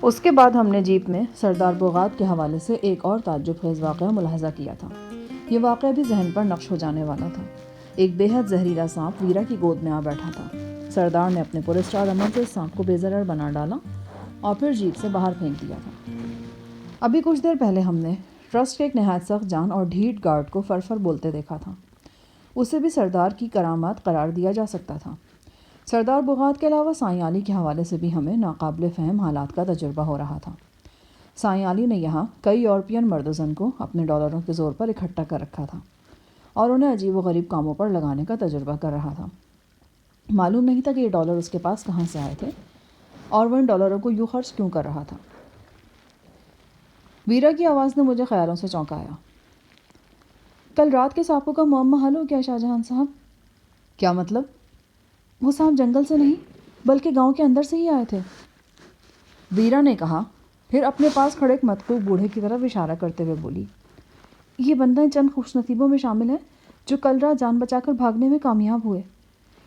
اس کے بعد ہم نے جیپ میں سردار بغات کے حوالے سے ایک اور تعجب خیز واقعہ ملاحظہ کیا تھا۔ یہ واقعہ بھی ذہن پر نقش ہو جانے والا تھا۔ ایک بے حد زہریلا سانپ ویرا کی گود میں آ بیٹھا تھا۔ سردار نے اپنے پراسرار عمل سے اس سانپ کو بے ضرر بنا ڈالا اور پھر جیپ سے باہر پھینک دیا تھا۔ ابھی کچھ دیر پہلے ہم نے ٹرسٹ کے ایک نہایت سخت جان اور ڈھیٹ گارڈ کو فرفر بولتے دیکھا تھا۔ اسے بھی سردار کی کرامات قرار دیا جا سکتا تھا۔ سردار بغات کے علاوہ سائیں علی کے حوالے سے بھی ہمیں ناقابل فہم حالات کا تجربہ ہو رہا تھا۔ سائیں علی نے یہاں کئی یورپین مرد و زن کو اپنے ڈالروں کے زور پر اکٹھا کر رکھا تھا اور انہیں عجیب و غریب کاموں پر لگانے کا تجربہ کر رہا تھا۔ معلوم نہیں تھا کہ یہ ڈالر اس کے پاس کہاں سے آئے تھے اور وہ ان ڈالروں کو یوں خرچ کیوں کر رہا تھا۔ ویرا کی آواز نے مجھے خیالوں سے چونکایا۔ کل رات کے سانپوں کا معمہ حل ہو گیا شاہجہاں صاحب؟ کیا مطلب؟ وہ سانپ جنگل سے نہیں بلکہ گاؤں کے اندر سے ہی آئے تھے، ویرا نے کہا، پھر اپنے پاس کھڑے ایک متقوع بوڑھے کی طرف اشارہ کرتے ہوئے بولی، یہ بندہ چند خوش نصیبوں میں شامل ہے جو کل رات جان بچا کر بھاگنے میں کامیاب ہوئے۔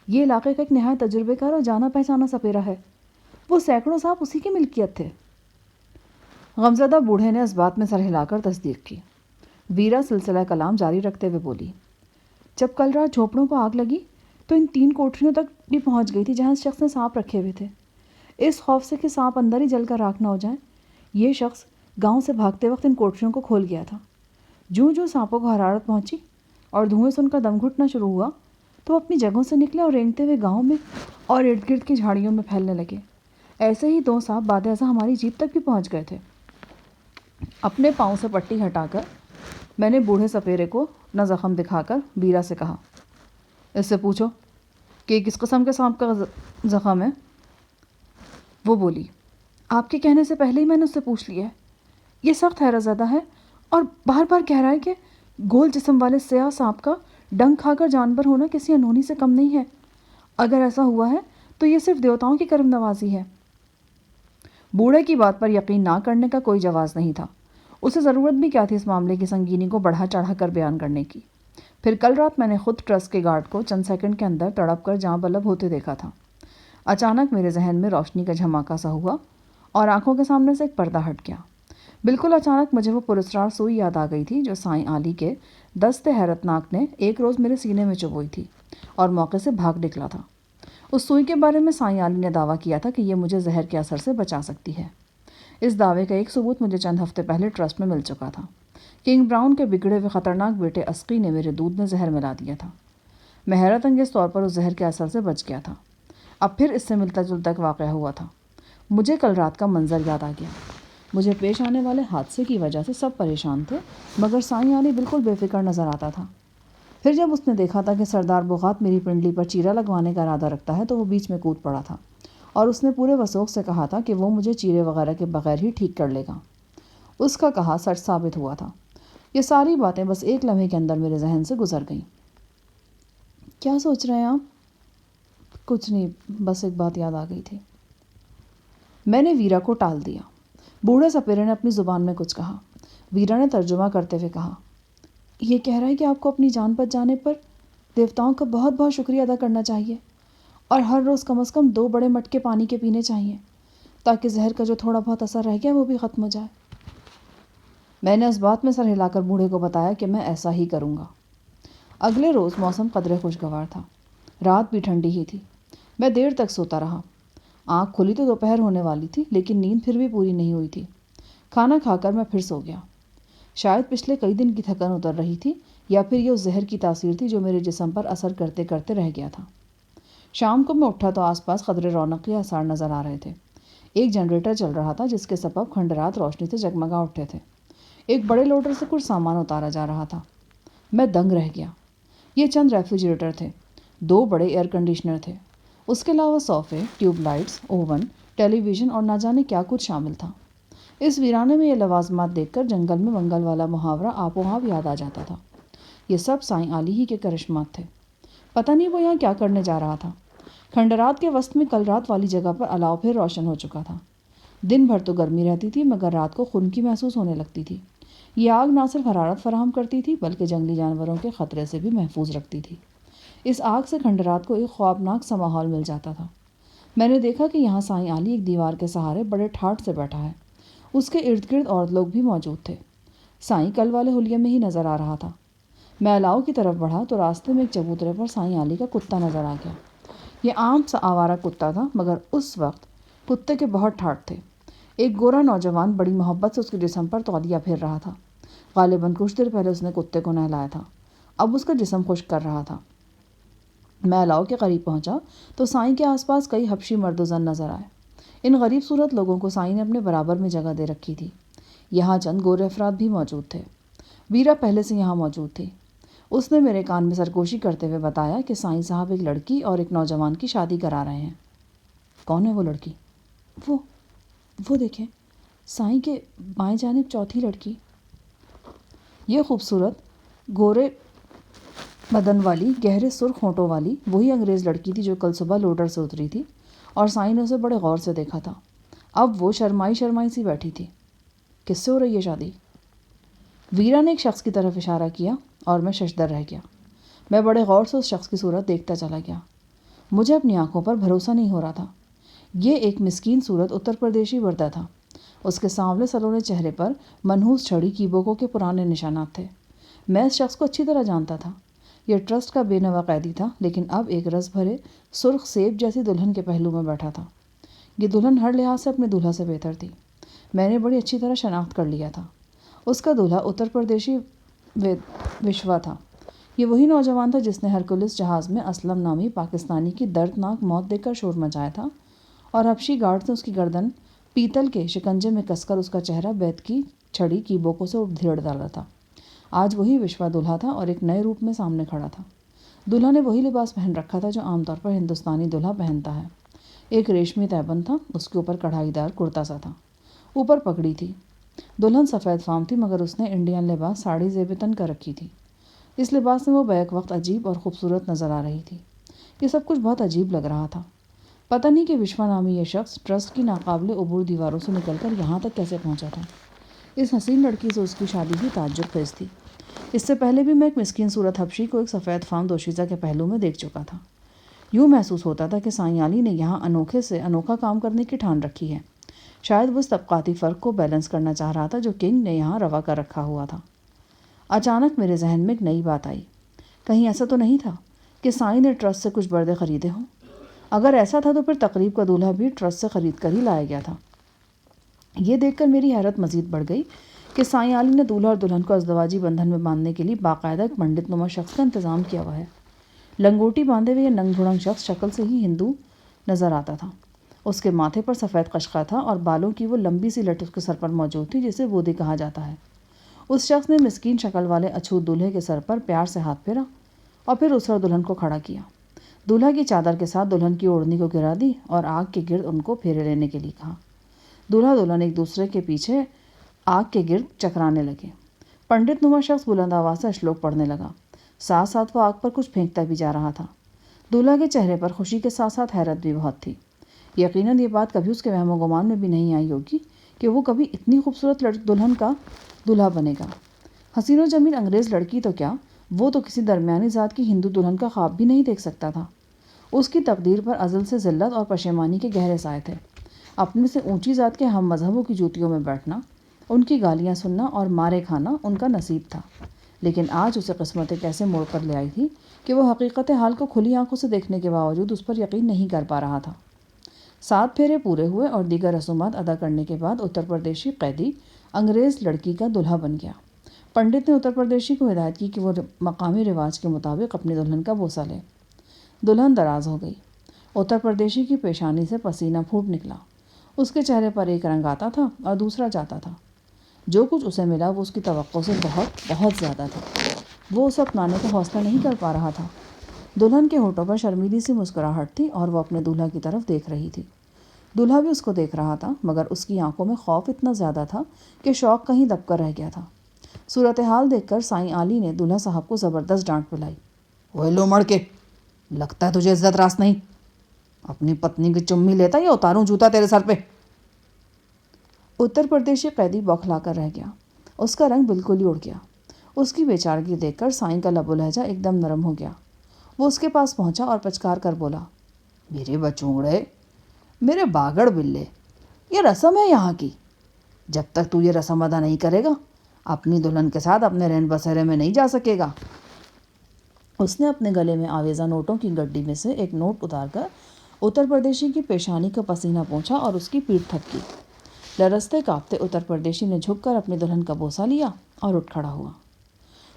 یہ علاقے کا ایک نہایت تجربے کار اور جانا پہچانا سپیرا ہے۔ وہ سینکڑوں سانپ اسی کی ملکیت تھے۔ غمزدہ بوڑھے نے اس بات میں سر ہلا کر تصدیق کی۔ ویرا سلسلہ کلام جاری رکھتے ہوئے بولی، جب کل رات جھونپڑوں کو آگ لگی تو ان 3 کوٹریوں تک بھی پہنچ گئی تھی جہاں اس شخص نے سانپ رکھے ہوئے تھے۔ اس خوف سے کہ سانپ اندر ہی جل کر راکھ نہ ہو جائیں، یہ شخص گاؤں سے بھاگتے وقت ان کوٹریوں کو کھول گیا تھا۔ جوں سانپوں کو حرارت پہنچی اور دھوئیں سے ان کا دم گھٹنا شروع ہوا تو وہ اپنی جگہوں سے نکلے اور رینگتے ہوئے گاؤں میں اور ارد گرد کی جھاڑیوں میں پھیلنے لگے۔ ایسے ہی 2 سانپ بعد ازاں ہماری جیپ تک بھی پہنچ گئے تھے۔ اپنے پاؤں سے پٹی ہٹا کر میں نے بوڑھے سپیرے کو اپنا زخم دکھا کر ویرا سے کہا، اس سے پوچھو کہ کس قسم کے سانپ کا زخم ہے۔ وہ بولی، آپ کے کہنے سے پہلے ہی میں نے اس سے پوچھ لیا ہے۔ یہ سخت حیرت زدہ ہے اور بار بار کہہ رہا ہے کہ گول جسم والے سیاہ سانپ کا ڈنک کھا کر جانور ہونا کسی انہونی سے کم نہیں ہے۔ اگر ایسا ہوا ہے تو یہ صرف دیوتاؤں کی کرم نوازی ہے۔ بوڑھے کی بات پر یقین نہ کرنے کا کوئی جواز نہیں تھا۔ اسے ضرورت بھی کیا تھی اس معاملے کی سنگینی کو بڑھا چڑھا کر بیان کرنے کی۔ پھر کل رات میں نے خود ٹرسٹ کے گارڈ کو چند سیکنڈ کے اندر تڑپ کر جاں بلب ہوتے دیکھا تھا۔ اچانک میرے ذہن میں روشنی کا جھماکا سا ہوا اور آنکھوں کے سامنے سے ایک پردہ ہٹ گیا۔ بالکل اچانک مجھے وہ پراسرار سوئی یاد آ گئی تھی جو سائیں علی کے دست حیرت ناک نے ایک روز میرے سینے میں چبوئی تھی اور موقع سے بھاگ نکلا تھا۔ اس سوئی کے بارے میں سائیں علی نے دعویٰ کیا تھا کہ یہ مجھے زہر کے اثر سے بچا سکتی ہے۔ اس دعوے کا ایک ثبوت مجھے چند ہفتے پہلے ٹرسٹ میں مل چکا تھا۔ کنگ براؤن کے بگڑے ہوئے خطرناک بیٹے اسقی نے میرے دودھ میں زہر ملا دیا تھا۔ میں حیرت انگیز طور پر اس زہر کے اثر سے بچ گیا تھا۔ اب پھر اس سے ملتا جلتا ایک واقعہ ہوا تھا۔ مجھے کل رات کا منظر یاد آ گیا۔ مجھے پیش آنے والے حادثے کی وجہ سے سب پریشان تھے مگر سائیں علی بالکل بے فکر نظر آتا تھا۔ پھر جب اس نے دیکھا تھا کہ سردار بغات میری پنڈلی پر چیرا لگوانے کا ارادہ رکھتا ہے تو وہ بیچ میں کود پڑا تھا اور اس نے پورے وثوق سے کہا تھا کہ وہ مجھے چیرے وغیرہ کے بغیر ہی ٹھیک کر لے گا۔ اس کا کہا سچ ثابت ہوا تھا۔ یہ ساری باتیں بس ایک لمحے کے اندر میرے ذہن سے گزر گئیں۔ کیا سوچ رہے ہیں آپ؟ کچھ نہیں، بس ایک بات یاد آ گئی تھی۔ میں نے ویرا کو ٹال دیا۔ بوڑھے سپیرے نے اپنی زبان میں کچھ کہا۔ ویرا نے ترجمہ کرتے ہوئے کہا، یہ کہہ رہا ہے کہ آپ کو اپنی جان بچ جانے پر دیوتاؤں کا بہت بہت شکریہ ادا کرنا چاہیے اور ہر روز کم از کم 2 بڑے مٹکے پانی کے پینے چاہیے تاکہ زہر کا جو تھوڑا بہت اثر رہ گیا وہ بھی ختم ہو جائے۔ میں نے اس بات میں سر ہلا کر بوڑھے کو بتایا کہ میں ایسا ہی کروں گا۔ اگلے روز موسم قدرے خوشگوار تھا۔ رات بھی ٹھنڈی ہی تھی۔ میں دیر تک سوتا رہا۔ آنکھ کھلی تو دوپہر ہونے والی تھی لیکن نیند پھر بھی پوری نہیں ہوئی تھی۔ کھانا کھا کر میں پھر سو گیا۔ شاید پچھلے کئی دن کی تھکن اتر رہی تھی یا پھر یہ اس زہر کی تاثیر تھی جو میرے جسم پر اثر کرتے کرتے رہ گیا تھا۔ شام کو میں اٹھا تو آس پاس قدرے رونق کے آثار نظر آ رہے تھے۔ ایک جنریٹر چل رہا تھا جس کے سبب کھنڈرات روشنی سے جگمگا اٹھے تھے۔ ایک بڑے لوڈر سے کچھ سامان اتارا جا رہا تھا۔ میں دنگ رہ گیا۔ یہ چند ریفریجریٹر تھے، 2 بڑے ایئر کنڈیشنر تھے، اس کے علاوہ صوفے، ٹیوب لائٹس، اوون، ٹیلی ویژن اور نہ جانے کیا کچھ شامل تھا۔ اس ویرانے میں یہ لوازمات دیکھ کر جنگل میں منگل والا محاورہ آپ و آپ یاد آ جاتا تھا۔ یہ سب سائیں علی ہی کے کرشمات تھے۔ پتہ نہیں وہ یہاں کیا کرنے جا رہا تھا۔ کھنڈرات کے وسط میں کل رات والی جگہ پر الاؤ پھر روشن ہو چکا تھا۔ دن بھر تو گرمی رہتی تھی مگر رات کو خنکی محسوس ہونے لگتی تھی۔ یہ آگ نہ صرف حرارت فراہم کرتی تھی بلکہ جنگلی جانوروں کے خطرے سے بھی محفوظ رکھتی تھی۔ اس آگ سے کھنڈرات کو ایک خوابناک سا ماحول مل جاتا تھا۔ میں نے دیکھا کہ یہاں سائیں علی ایک دیوار کے سہارے بڑے ٹھاٹ سے بیٹھا ہے۔ اس کے ارد گرد اور لوگ بھی موجود تھے۔ سائیں کل والے حلیے میں ہی نظر آ رہا تھا۔ میں الاؤ کی طرف بڑھا تو راستے میں ایک چبوترے پر سائیں علی کا کتا نظر آ گیا۔ یہ عام سا آوارہ کتا تھا، مگر اس وقت کتے کے بہت ٹھاٹ تھے۔ ایک گورا نوجوان بڑی محبت سے اس کے جسم پر تولیہ پھیر رہا تھا۔ غالباً کچھ دیر پہلے اس نے کتے کو نہلایا تھا، اب اس کا جسم خشک کر رہا تھا۔ میں الاؤ کے قریب پہنچا تو سائیں کے آس پاس کئی حبشی مرد و زن نظر آئے۔ ان غریب صورت لوگوں کو سائیں نے اپنے برابر میں جگہ دے رکھی تھی۔ یہاں چند گورے افراد بھی موجود تھے۔ ویرا پہلے سے یہاں موجود تھی۔ اس نے میرے کان میں سرگوشی کرتے ہوئے بتایا کہ سائیں صاحب ایک لڑکی اور ایک نوجوان کی شادی کرا رہے ہیں۔ کون ہے وہ لڑکی؟ وہ دیکھیں، سائیں کے بائیں جانب چوتھی لڑکی۔ یہ خوبصورت گورے بدن والی، گہرے سرخ ہونٹوں والی وہی انگریز لڑکی تھی جو کل صبح لوڈر سے اتری تھی، اور سائیں نے اسے بڑے غور سے دیکھا تھا۔ اب وہ شرمائی سی بیٹھی تھی۔ کس سے ہو رہی ہے شادی؟ ویرا نے ایک شخص کی طرف اشارہ کیا اور میں ششدر رہ گیا۔ میں بڑے غور سے اس شخص کی صورت دیکھتا چلا گیا۔ مجھے اپنی آنکھوں پر بھروسہ نہیں ہو رہا تھا۔ یہ ایک مسکین صورت اتر پردیشی وردہ تھا۔ اس کے سانولے سلونے چہرے پر منحوس چھڑی کیبوکوں کے پرانے نشانات تھے۔ میں اس شخص کو اچھی طرح جانتا تھا۔ یہ ٹرسٹ کا بے نوا قیدی تھا، لیکن اب ایک رس بھرے سرخ سیب جیسی دلہن کے پہلو میں بیٹھا تھا۔ یہ دلہن ہر لحاظ سے اپنے دولہا سے بہتر تھی۔ میں نے بڑی اچھی طرح شناخت کر لیا تھا۔ اس کا دولہا اتر پردیشی وشوا تھا۔ یہ وہی نوجوان تھا جس نے ہرکولس جہاز میں اسلم نامی پاکستانی کی دردناک موت دیکھ کر شور مچایا تھا، اور حبشی گارڈ نے اس کی گردن پیتل کے شکنجے میں کس کر اس کا چہرہ بیت کی چھڑی کی بوکوں سے دھیڑ ڈالا تھا۔ آج وہی وشوا دولہا تھا اور ایک نئے روپ میں سامنے کھڑا تھا۔ دولہا نے وہی لباس پہن رکھا تھا جو عام طور پر ہندوستانی دولہا پہنتا ہے۔ ایک ریشمی تہبند تھا، اس کے اوپر کڑھائی دار کرتا سا تھا، اوپر پگڑی تھی۔ دلہن سفید فام تھی، مگر اس نے انڈین لباس ساڑی زیب تن کر رکھی تھی۔ اس لباس میں وہ بیک وقت عجیب اور خوبصورت نظر آ رہی تھی۔ یہ سب کچھ بہت عجیب لگ رہا تھا۔ پتہ نہیں کہ وشوا نامی یہ شخص ٹرسٹ کی ناقابل عبور دیواروں سے نکل کر یہاں تک کیسے پہنچا تھا۔ اس حسین لڑکی سے اس کی شادی بھی تعجب خیز تھی۔ اس سے پہلے بھی میں ایک مسکین صورت حبشی کو ایک سفید فام دوشیزہ کے پہلو میں دیکھ چکا تھا۔ یوں محسوس ہوتا تھا کہ سائیں علی نے یہاں انوکھے سے انوکھا کام کرنے کی ٹھان رکھی ہے۔ شاید وہ اس طبقاتی فرق کو بیلنس کرنا چاہ رہا تھا جو کنگ نے یہاں روا کر رکھا ہوا تھا۔ اچانک میرے ذہن میں ایک نئی بات آئی۔ کہیں ایسا تو نہیں تھا کہ سائیں نے ٹرسٹ سے کچھ بردے خریدے ہوں؟ اگر ایسا تھا تو پھر تقریب کا دولہا بھی ٹرسٹ سے خرید کر ہی لایا گیا تھا۔ یہ دیکھ کر میری حیرت مزید بڑھ گئی کہ سائیں علی نے دولہا اور دلہن کو ازدواجی بندھن میں باندھنے کے لیے باقاعدہ ایک پنڈت نما شخص کا انتظام کیا ہوا ہے۔ لنگوٹی باندھے ہوئے یہ ننگ دھڑنگ شخص شکل سے ہی ہندو نظر آتا تھا۔ اس کے ماتھے پر سفید قشقہ تھا اور بالوں کی وہ لمبی سی لٹ اس کے سر پر موجود تھی جسے بودی کہا جاتا ہے۔ اس شخص نے مسکین شکل والے اچھوت دولہے کے سر پر پیار سے ہاتھ پھیرا اور پھر اس اور دلہن کو کھڑا کیا۔ دولہا کی چادر کے ساتھ دلہن کی اوڑھنی کو گرا دی اور آگ کے گرد ان کو پھیرے لینے کے لیے کہا۔ دولہا دلہن ایک دوسرے کے پیچھے آگ کے گرد چکرانے لگے۔ پنڈت نما شخص بلند آواز سے اشلوک پڑھنے لگا، ساتھ ساتھ وہ آگ پر کچھ پھینکتا بھی جا رہا تھا۔ دولہا کے چہرے پر خوشی کے ساتھ ساتھ حیرت بھی بہت تھی۔ یقیناً یہ بات کبھی اس کے وہم و گمان میں بھی نہیں آئی ہوگی کہ وہ کبھی اتنی خوبصورت دلہن کا دولہا بنے گا۔ حسین و جمیل انگریز لڑکی تو کیا، وہ تو کسی درمیانی ذات کی ہندو دلہن کا خواب بھی نہیں دیکھ سکتا تھا۔ اس کی تقدیر پر ازل سے ذلت اور پشیمانی کے گہرے سائے تھے۔ اپنے سے اونچی ذات کے ہم مذہبوں کی جوتیوں میں بیٹھنا، ان کی گالیاں سننا اور مارے کھانا ان کا نصیب تھا، لیکن آج اسے قسمتیں کیسے موڑ کر لے آئی تھی کہ وہ حقیقت حال کو کھلی آنکھوں سے دیکھنے کے باوجود اس پر یقین نہیں کر پا رہا تھا۔ 7 پھیرے پورے ہوئے اور دیگر رسومات ادا کرنے کے بعد اتر پردیشی قیدی انگریز لڑکی کا دلہا بن گیا۔ پنڈت نے اتر پردیشی کو ہدایت کی کہ وہ مقامی رواج کے مطابق اپنی دلہن کا بوسہ لے۔ دلہن دراز ہو گئی۔ اتر پردیشی کی پیشانی سے پسینہ پھوٹ نکلا۔ اس کے چہرے پر ایک رنگ آتا تھا اور دوسرا جاتا تھا۔ جو کچھ اسے ملا وہ اس کی توقع سے بہت بہت زیادہ تھا۔ وہ اسے اپنانے کا حوصلہ نہیں کر پا رہا تھا۔ دلہن کے ہونٹوں پر شرمیلی سی مسکراہٹ تھی اور وہ اپنے دولہا کی طرف دیکھ رہی تھی۔ دولہا بھی اس کو دیکھ رہا تھا، مگر اس کی آنکھوں میں خوف اتنا زیادہ تھا کہ شوق کہیں دب کر رہ گیا تھا۔ صورتحال دیکھ کر سائیں علی نے دولہا صاحب کو زبردست ڈانٹ پلائی۔ وہ لو مڑ کے، لگتا ہے تجھے عزت راست نہیں۔ اپنی پتنی کی چمی لیتا یا اتاروں جوتا تیرے سر پہ؟ اتر پردیشی قیدی بوکھلا کر رہ گیا۔ اس کا رنگ بالکل ہی اڑ گیا۔ اس کی بیچارگی دیکھ کر سائیں کا لب و لہجہ ایک دم نرم ہو گیا۔ وہ اس کے پاس پہنچا اور پچکار کر بولا، میرے بچونگڑے، میرے باگڑ بلے، یہ رسم ہے یہاں کی، جب تک تو یہ رسم ادا نہیں کرے گا اپنی دلہن کے ساتھ اپنے رہن بسیرے میں نہیں جا سکے گا۔ اس نے اپنے گلے میں آویزہ نوٹوں کی گڈی میں سے ایک نوٹ اتار کر اتر پردیشی کی پیشانی کا پسینہ پونچھا اور اس کی پیٹھ تھپکی۔ لرزتے کانپتے اتر پردیشی نے جھک کر اپنی دلہن کا بوسہ لیا اور اٹھ کھڑا ہوا۔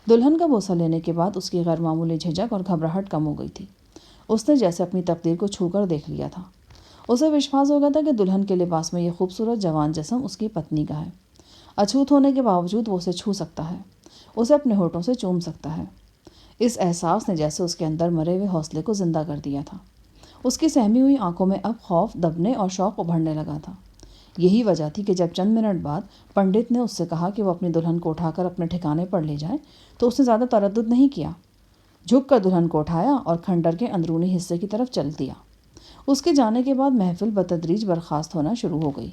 دلہن کا بوسہ لینے کے بعد اس کی غیر معمولی جھجک اور گھبراہٹ کم ہو گئی تھی۔ اس نے جیسے اپنی تقدیر کو چھو کر دیکھ لیا تھا۔ اسے وشواس ہو گیا تھا کہ دلہن کے لباس میں یہ خوبصورت جوان جسم اس کی پتنی کا ہے۔ اچھوت ہونے کے باوجود وہ اسے چھو سکتا ہے، اسے اپنے ہونٹوں سے چوم سکتا ہے۔ اس احساس نے جیسے اس کے اندر مرے ہوئے حوصلے کو زندہ کر دیا تھا۔ اس کی سہمی ہوئی آنکھوں میں اب خوف دبنے اور شوق ابھرنے لگا تھا۔ یہی وجہ تھی کہ جب چند منٹ بعد پنڈت نے اس سے کہا کہ وہ اپنی دلہن کو اٹھا کر اپنے ٹھکانے پر لے جائے تو اس نے زیادہ تردد نہیں کیا، جھک کر دلہن کو اٹھایا اور کھنڈر کے اندرونی حصے کی طرف چل دیا۔ اس کے جانے کے بعد محفل بتدریج برخاست ہونا شروع ہو گئی۔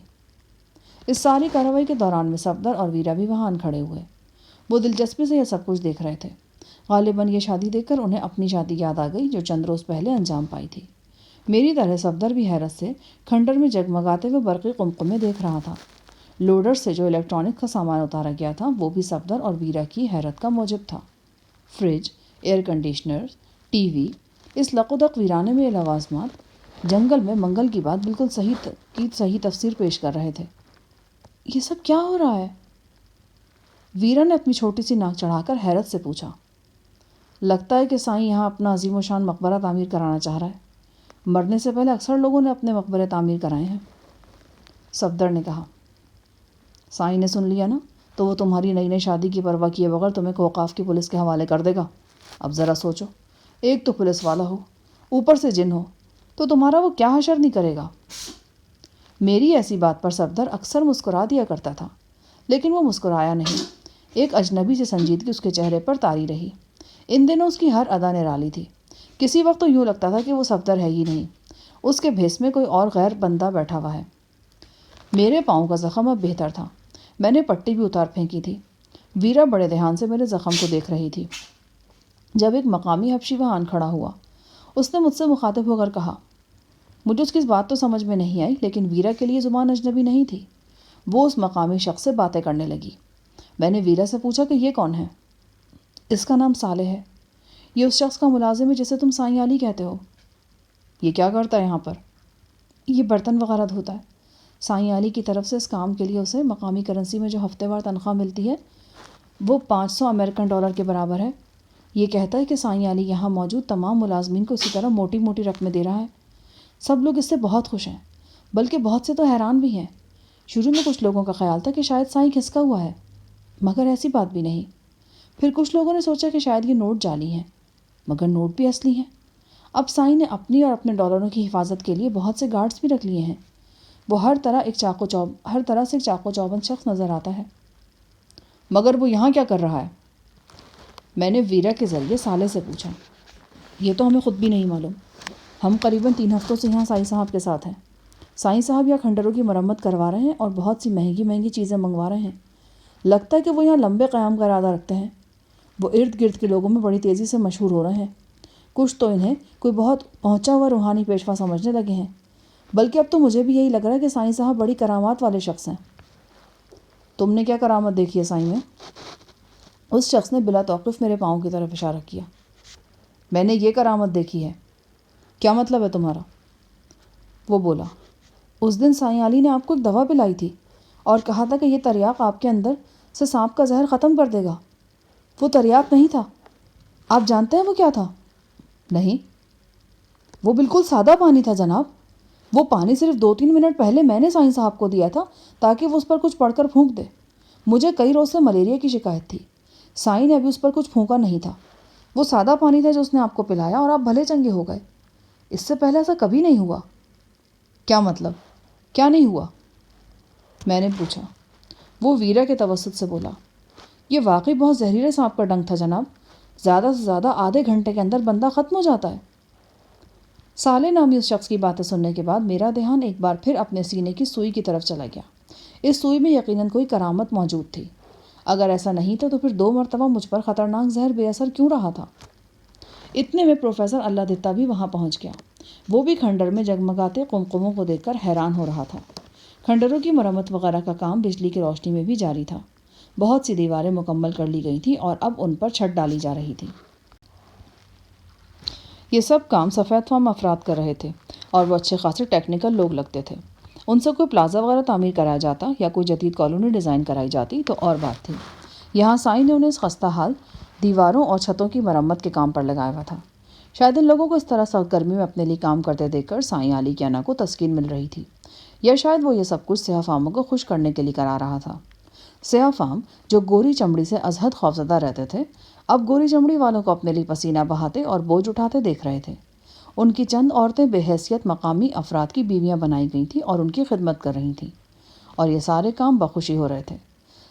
اس ساری کارروائی کے دوران میں صفدر اور ویرا بھی وہاں کھڑے ہوئے۔ وہ دلچسپی سے یہ سب کچھ دیکھ رہے تھے۔ غالباً یہ شادی دیکھ کر انہیں اپنی شادی یاد آ گئی جو چند روز پہلے انجام پائی تھی۔ میری طرح صفدر بھی حیرت سے کھنڈر میں جگمگاتے ہوئے برقی قمقمے دیکھ رہا تھا۔ لوڈر سے جو الیکٹرانک کا سامان اتارا گیا تھا وہ بھی صفدر اور ویرا کی حیرت کا موجب تھا۔ Fridge, air conditioner, TV, اس لقودق ویرانے میں یہ لوازمات جنگل میں منگل کی بات بالکل صحیح تفسیر پیش کر رہے تھے۔ یہ سب کیا ہو رہا ہے؟ ویرا نے اپنی چھوٹی سی ناک چڑھا کر حیرت سے پوچھا۔ لگتا ہے کہ سائیں یہاں اپنا عظیم و شان مقبرہ تعمیر کرانا چاہ رہا ہے۔ مرنے سے پہلے اکثر لوگوں نے اپنے مقبرے تعمیر کرائے ہیں، صفدر نے کہا۔ سائیں نے سن لیا نا تو وہ تمہاری نئی نئی شادی کی پرواہ کیے بغیر تمہیں اوقاف کی پولیس کے حوالے کر دے گا۔ اب ذرا سوچو، ایک تو پولیس والا ہو، اوپر سے جن ہو، تو تمہارا وہ کیا حشر نہیں کرے گا۔ میری ایسی بات پر صفدر اکثر مسکرا دیا کرتا تھا، لیکن وہ مسکرایا نہیں۔ ایک اجنبی سے سنجیدگی اس کے چہرے پر طاری رہی۔ ان دنوں اس کی ہر ادا نرالی تھی۔ کسی وقت تو یوں لگتا تھا کہ وہ صفدر ہے ہی نہیں، اس کے بھیس میں کوئی اور غیر بندہ بیٹھا ہوا ہے۔ میرے پاؤں کا زخم اب بہتر تھا، میں نے پٹی بھی اتار پھینکی تھی۔ ویرا بڑے دھیان سے میرے زخم کو دیکھ رہی تھی۔ جب ایک مقامی حبشی وہاں کھڑا ہوا، اس نے مجھ سے مخاطب ہو کر کہا۔ مجھے اس کی بات تو سمجھ میں نہیں آئی، لیکن ویرا کے لیے زبان اجنبی نہیں تھی۔ وہ اس مقامی شخص سے باتیں کرنے لگی۔ میں نے ویرا سے پوچھا کہ یہ کون ہے؟ اس کا نام صالح ہے، یہ اس شخص کا ملازم ہے جسے تم سائیں علی کہتے ہو۔ یہ کیا کرتا ہے یہاں پر؟ یہ برتن وغیرہ دھوتا ہے۔ سائیں علی کی طرف سے اس کام کے لیے اسے مقامی کرنسی میں جو ہفتے وار تنخواہ ملتی ہے وہ 500 امریکن ڈالر کے برابر ہے۔ یہ کہتا ہے کہ سائیں علی یہاں موجود تمام ملازمین کو اسی طرح موٹی موٹی رقمیں دے رہا ہے۔ سب لوگ اس سے بہت خوش ہیں، بلکہ بہت سے تو حیران بھی ہیں۔ شروع میں کچھ لوگوں کا خیال تھا کہ شاید سائیں کھسکا ہوا ہے، مگر ایسی بات بھی نہیں۔ پھر کچھ لوگوں نے سوچا کہ شاید یہ نوٹ جعلی ہیں، مگر نوٹ بھی اصلی ہیں۔ اب سائیں نے اپنی اور اپنے ڈالروں کی حفاظت کے لیے بہت سے گارڈز بھی رکھ لیے ہیں۔ وہ ہر طرح سے ایک چاقو چوبند شخص نظر آتا ہے۔ مگر وہ یہاں کیا کر رہا ہے؟ میں نے ویرا کے ذریعے صالح سے پوچھا۔ یہ تو ہمیں خود بھی نہیں معلوم۔ ہم قریباً 3 ہفتوں سے یہاں سائیں صاحب کے ساتھ ہیں۔ سائیں صاحب یا کھنڈروں کی مرمت کروا رہے ہیں اور بہت سی مہنگی مہنگی چیزیں منگوا رہے ہیں۔ لگتا ہے کہ وہ یہاں لمبے قیام کا ارادہ رکھتے ہیں۔ وہ ارد گرد کے لوگوں میں بڑی تیزی سے مشہور ہو رہے ہیں۔ کچھ تو انہیں کوئی بہت پہنچا ہوا روحانی پیشوا سمجھنے لگے ہیں، بلکہ اب تو مجھے بھی یہی لگ رہا ہے کہ سائیں صاحب بڑی کرامات والے شخص ہیں۔ تم نے کیا کرامت دیکھی ہے سائیں میں؟ اس شخص نے بلا توقف میرے پاؤں کی طرف اشارہ کیا۔ میں نے یہ کرامت دیکھی ہے۔ کیا مطلب ہے تمہارا؟ وہ بولا۔ اس دن سائیں علی نے آپ کو ایک دوا پلائی تھی اور کہا تھا کہ یہ تریاق آپ کے اندر سے سانپ کا زہر ختم کر دے گا۔ وہ تریاق نہیں تھا۔ آپ جانتے ہیں وہ کیا تھا؟ نہیں۔ وہ بالکل سادہ پانی تھا جناب۔ وہ پانی صرف 2-3 منٹ پہلے میں نے سائیں صاحب کو دیا تھا تاکہ وہ اس پر کچھ پڑھ کر پھونک دے۔ مجھے کئی روز سے ملیریا کی شکایت تھی۔ سائیں نے ابھی اس پر کچھ پھونکا نہیں تھا۔ وہ سادہ پانی تھا جو اس نے آپ کو پلایا اور آپ بھلے چنگے ہو گئے۔ اس سے پہلے ایسا کبھی نہیں ہوا۔ کیا مطلب؟ کیا نہیں ہوا؟ میں نے پوچھا۔ وہ ویرا کے توسط سے بولا۔ یہ واقعی بہت زہریلے سانپ کا ڈنک تھا جناب۔ زیادہ سے زیادہ آدھے گھنٹے کے اندر بندہ ختم ہو جاتا ہے۔ صالح نامی اس شخص کی باتیں سننے کے بعد میرا دھیان ایک بار پھر اپنے سینے کی سوئی کی طرف چلا گیا۔ اس سوئی میں یقیناً کوئی کرامت موجود تھی۔ اگر ایسا نہیں تھا تو پھر 2 مرتبہ مجھ پر خطرناک زہر بے اثر کیوں رہا تھا؟ اتنے میں پروفیسر اللہ دتا بھی وہاں پہنچ گیا۔ وہ بھی کھنڈر میں جگمگاتے قمقموں کو دیکھ کر حیران ہو رہا تھا۔ کھنڈروں کی مرمت وغیرہ کا کام بجلی کی روشنی میں بھی جاری تھا۔ بہت سی دیواریں مکمل کر لی گئی تھیں اور اب ان پر چھت ڈالی جا رہی تھی۔ یہ سب کام سفید فام افراد کر رہے تھے اور وہ اچھے خاصے ٹیکنیکل لوگ لگتے تھے۔ ان سے کوئی پلازا وغیرہ تعمیر کرایا جاتا یا کوئی جدید کالونی ڈیزائن کرائی جاتی تو اور بات تھی۔ یہاں سائیں نے انہیں اس خستہ حال دیواروں اور چھتوں کی مرمت کے کام پر لگایا ہوا تھا۔ شاید ان لوگوں کو اس طرح سخت گرمی میں اپنے لیے کام کرتے دیکھ کر سائیں علی کی انا کو تسکین مل رہی تھی، یا شاید وہ یہ سب کچھ سیاہ فاموں کو خوش کرنے کے لیے کرا رہا تھا۔ سیاہ فام جو گوری چمڑی سے ازحد خوفزدہ رہتے تھے، اب گوری چمڑی والوں کو اپنے لیے پسینہ بہاتے اور بوجھ اٹھاتے دیکھ رہے تھے۔ ان کی چند عورتیں بے حیثیت مقامی افراد کی بیویاں بنائی گئی تھیں اور ان کی خدمت کر رہی تھیں، اور یہ سارے کام بخوشی ہو رہے تھے۔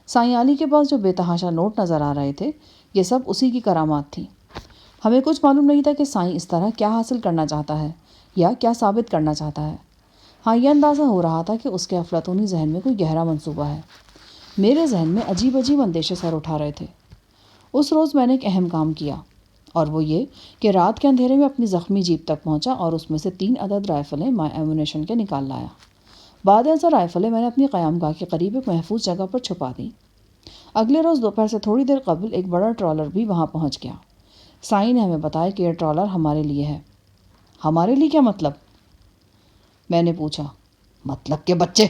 سائیں علی کے پاس جو بے تحاشا نوٹ نظر آ رہے تھے، یہ سب اسی کی کرامات تھیں۔ ہمیں کچھ معلوم نہیں تھا کہ سائیں اس طرح کیا حاصل کرنا چاہتا ہے یا کیا ثابت کرنا چاہتا ہے۔ ہاں، یہ اندازہ ہو رہا تھا کہ اس کے افلاطونی ذہن میں کوئی گہرا منصوبہ ہے۔ میرے ذہن میں عجیب عجیب اندیشے سر اٹھا رہے تھے۔ اس روز میں نے ایک اہم کام کیا، اور وہ یہ کہ رات کے اندھیرے میں اپنی زخمی جیپ تک پہنچا اور اس میں سے 3 عدد رائفلیں مائی ایمونیشن کے نکال لایا۔ بعد ازاں رائفلیں میں نے اپنی قیام گاہ کے قریب ایک محفوظ جگہ پر چھپا دیں۔ اگلے روز دوپہر سے تھوڑی دیر قبل ایک بڑا ٹرالر بھی وہاں پہنچ گیا۔ سائیں نے ہمیں بتایا کہ یہ ٹرالر ہمارے لیے ہے۔ ہمارے لیے کیا مطلب؟ میں نے پوچھا۔ مطلب کہ بچے،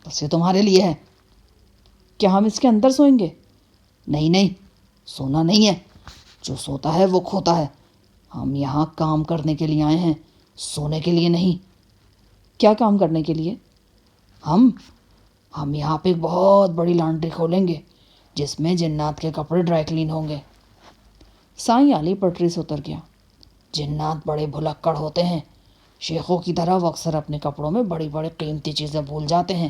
بس یہ تمہارے لیے ہے۔ کیا ہم اس کے اندر سوئیں گے؟ نہیں، سونا نہیں ہے، جو سوتا ہے وہ کھوتا ہے۔ ہم یہاں کام کرنے کے لیے آئے ہیں، سونے کے لیے نہیں۔ کیا کام کرنے کے لیے؟ ہم یہاں پہ ایک بہت بڑی لانڈری کھولیں گے جس میں جنات کے کپڑے ڈرائی کلین ہوں گے۔ سائیں علی پٹری سے اتر گیا۔ جنات بڑے بھلکڑ ہوتے ہیں، شیخوں کی طرح وہ اکثر اپنے کپڑوں میں بڑی بڑی قیمتی چیزیں بھول جاتے ہیں۔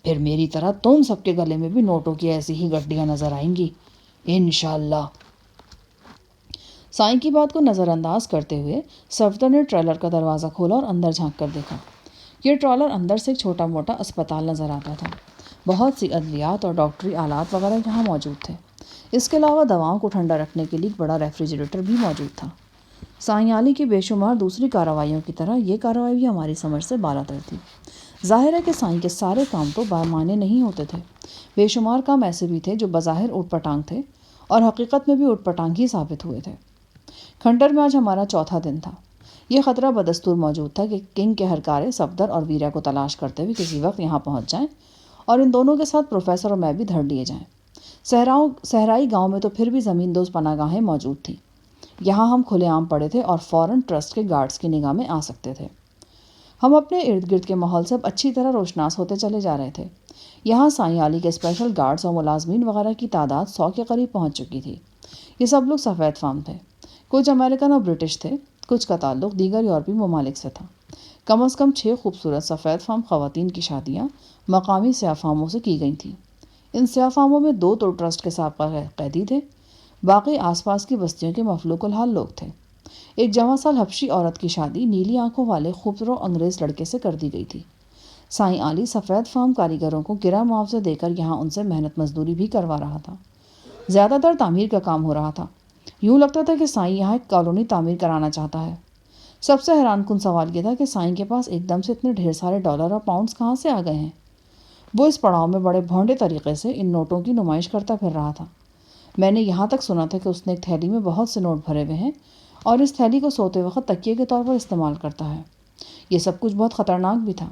پھر میری طرح تم سب کے گلے میں بھی نوٹوں کی ایسی ہی گڈیاں نظر آئیں گی، انشاءاللہ۔ سائیں کی بات کو نظر انداز کرتے ہوئے صفدر نے ٹریلر کا دروازہ کھولا اور اندر جھانک کر دیکھا۔ یہ ٹرالر اندر سے ایک چھوٹا موٹا اسپتال نظر آتا تھا۔ بہت سی ادویات اور ڈاکٹری آلات وغیرہ یہاں موجود تھے۔ اس کے علاوہ دواؤں کو ٹھنڈا رکھنے کے لیے ایک بڑا ریفریجریٹر بھی موجود تھا۔ سائیں علی کی بے شمار دوسری کارروائیوں کی طرح یہ کارروائی بھی ہماری سمجھ سے بالاتر تھی۔ ظاہر ہے کہ سائیں کے سارے کام تو بامعنی نہیں ہوتے تھے۔ بے شمار کام ایسے بھی تھے جو بظاہر اوٹ پٹانگ تھے اور حقیقت میں بھی اوٹ پٹانگ ہی ثابت ہوئے تھے۔ کھنڈر میں آج ہمارا چوتھا دن تھا۔ یہ خطرہ بدستور موجود تھا کہ کنگ کے ہرکارے صفدر اور ویرا کو تلاش کرتے ہوئے کسی وقت یہاں پہنچ جائیں اور ان دونوں کے ساتھ پروفیسر اور میں بھی دھڑ لیے جائیں۔ صحرائی گاؤں میں تو پھر بھی زمین دوز پناہ گاہیں موجود تھیں۔ یہاں ہم کھلے عام پڑے تھے اور فوراً ٹرسٹ کے گارڈز کی نگاہ میں آ سکتے تھے۔ ہم اپنے ارد گرد کے ماحول سے اب اچھی طرح روشناس ہوتے چلے جا رہے تھے۔ یہاں سائیں علی کے اسپیشل گارڈز اور ملازمین وغیرہ کی تعداد 100 کے قریب پہنچ چکی تھی۔ یہ سب لوگ سفید فام تھے۔ کچھ امریکن اور برٹش تھے، کچھ کا تعلق دیگر یورپی ممالک سے تھا۔ کم از کم 6 خوبصورت سفید فام خواتین کی شادیاں مقامی سیاہ فاموں سے کی گئی تھیں۔ ان سیاہ فاموں میں 2 تو ٹرسٹ کے سابقہ قیدی تھے، باقی آس پاس کی بستیوں کے مفلوک الحال لوگ تھے۔ ایک جوان سال حبشی عورت کی شادی نیلی آنکھوں والے خوبصورت انگریز لڑکے سے کر دی گئی تھی۔ سائیں علی سفید فام کاریگروں کو گرا معاوضہ دے کر یہاں ان سے محنت مزدوری بھی کروا رہا تھا۔ زیادہ تر تعمیر کا کام ہو رہا تھا۔ یوں لگتا تھا کہ سائیں یہاں ایک کالونی تعمیر کرانا چاہتا ہے۔ سب سے حیران کن سوال یہ تھا کہ سائیں کے پاس ایک دم سے اتنے ڈھیر سارے ڈالر اور پاؤنڈز کہاں سے آ گئے ہیں؟ وہ اس پڑاؤ میں بڑے بھونڈے طریقے سے ان نوٹوں کی نمائش کرتا پھر رہا تھا۔ میں نے یہاں تک سنا تھا کہ اس نے ایک تھیلی میں بہت سے نوٹ بھرے ہوئے ہیں اور اس تھیلی کو سوتے وقت تکیے کے طور پر استعمال کرتا ہے۔ یہ سب کچھ بہت خطرناک بھی تھا۔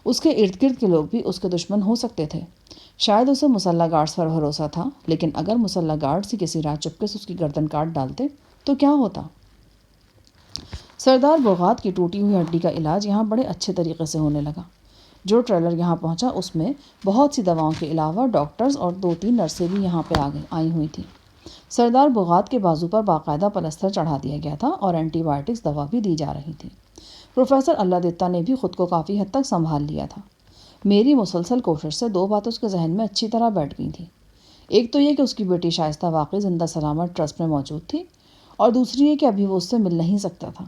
اس کے ارد گرد کے لوگ بھی اس کے دشمن ہو سکتے تھے۔ شاید اسے مسلح گارڈز پر بھروسہ تھا، لیکن اگر مسلح گارڈز ہی کسی رات چپکے سے اس کی گردن کاٹ ڈالتے تو کیا ہوتا؟ سردار بغات کی ٹوٹی ہوئی ہڈی کا علاج یہاں بڑے اچھے طریقے سے ہونے لگا۔ جو ٹریلر یہاں پہنچا اس میں بہت سی دواؤں کے علاوہ ڈاکٹرز اور 2-3 نرسیں بھی یہاں پہ آئی ہوئی تھیں۔ سردار بغات کے بازو پر باقاعدہ پلستر چڑھا دیا گیا تھا اور اینٹی بائیوٹکس دوا بھی دی جا رہی تھی۔ پروفیسر اللہ دتہ نے بھی خود کو کافی حد تک سنبھال لیا تھا۔ میری مسلسل کوشش سے 2 باتیں اس کے ذہن میں اچھی طرح بیٹھ گئی تھیں۔ ایک تو یہ کہ اس کی بیٹی شائستہ واقعی زندہ سلامت ٹرسٹ میں موجود تھی، اور دوسری یہ کہ ابھی وہ اس سے مل نہیں سکتا تھا۔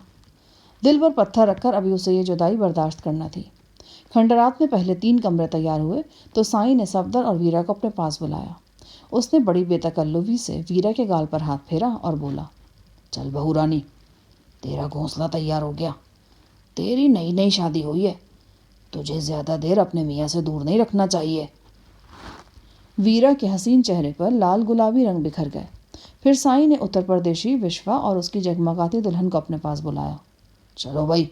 دل پر پتھر رکھ کر ابھی اسے یہ جدائی برداشت کرنا تھی۔ کھنڈرات میں پہلے 3 کمرے تیار ہوئے تو سائیں نے صفدر اور ویرا کو اپنے پاس بلایا۔ اس نے بڑی بے تکلفی سے ویرا کے گال پر ہاتھ پھیرا اور بولا، چل بہو رانی، تیرا گھونسلہ تیار ہو گیا۔ تیری نئی نئی شادی ہوئی ہے، تجھے زیادہ دیر اپنے میاں سے دور نہیں رکھنا چاہیے۔ ویرا کے حسین چہرے پر لال گلابی رنگ بکھر گئے۔ پھر سائیں نے اتر پردیشی وشوا اور اس کی جگمگاتی دلہن کو اپنے پاس بلایا۔ چلو بھائی،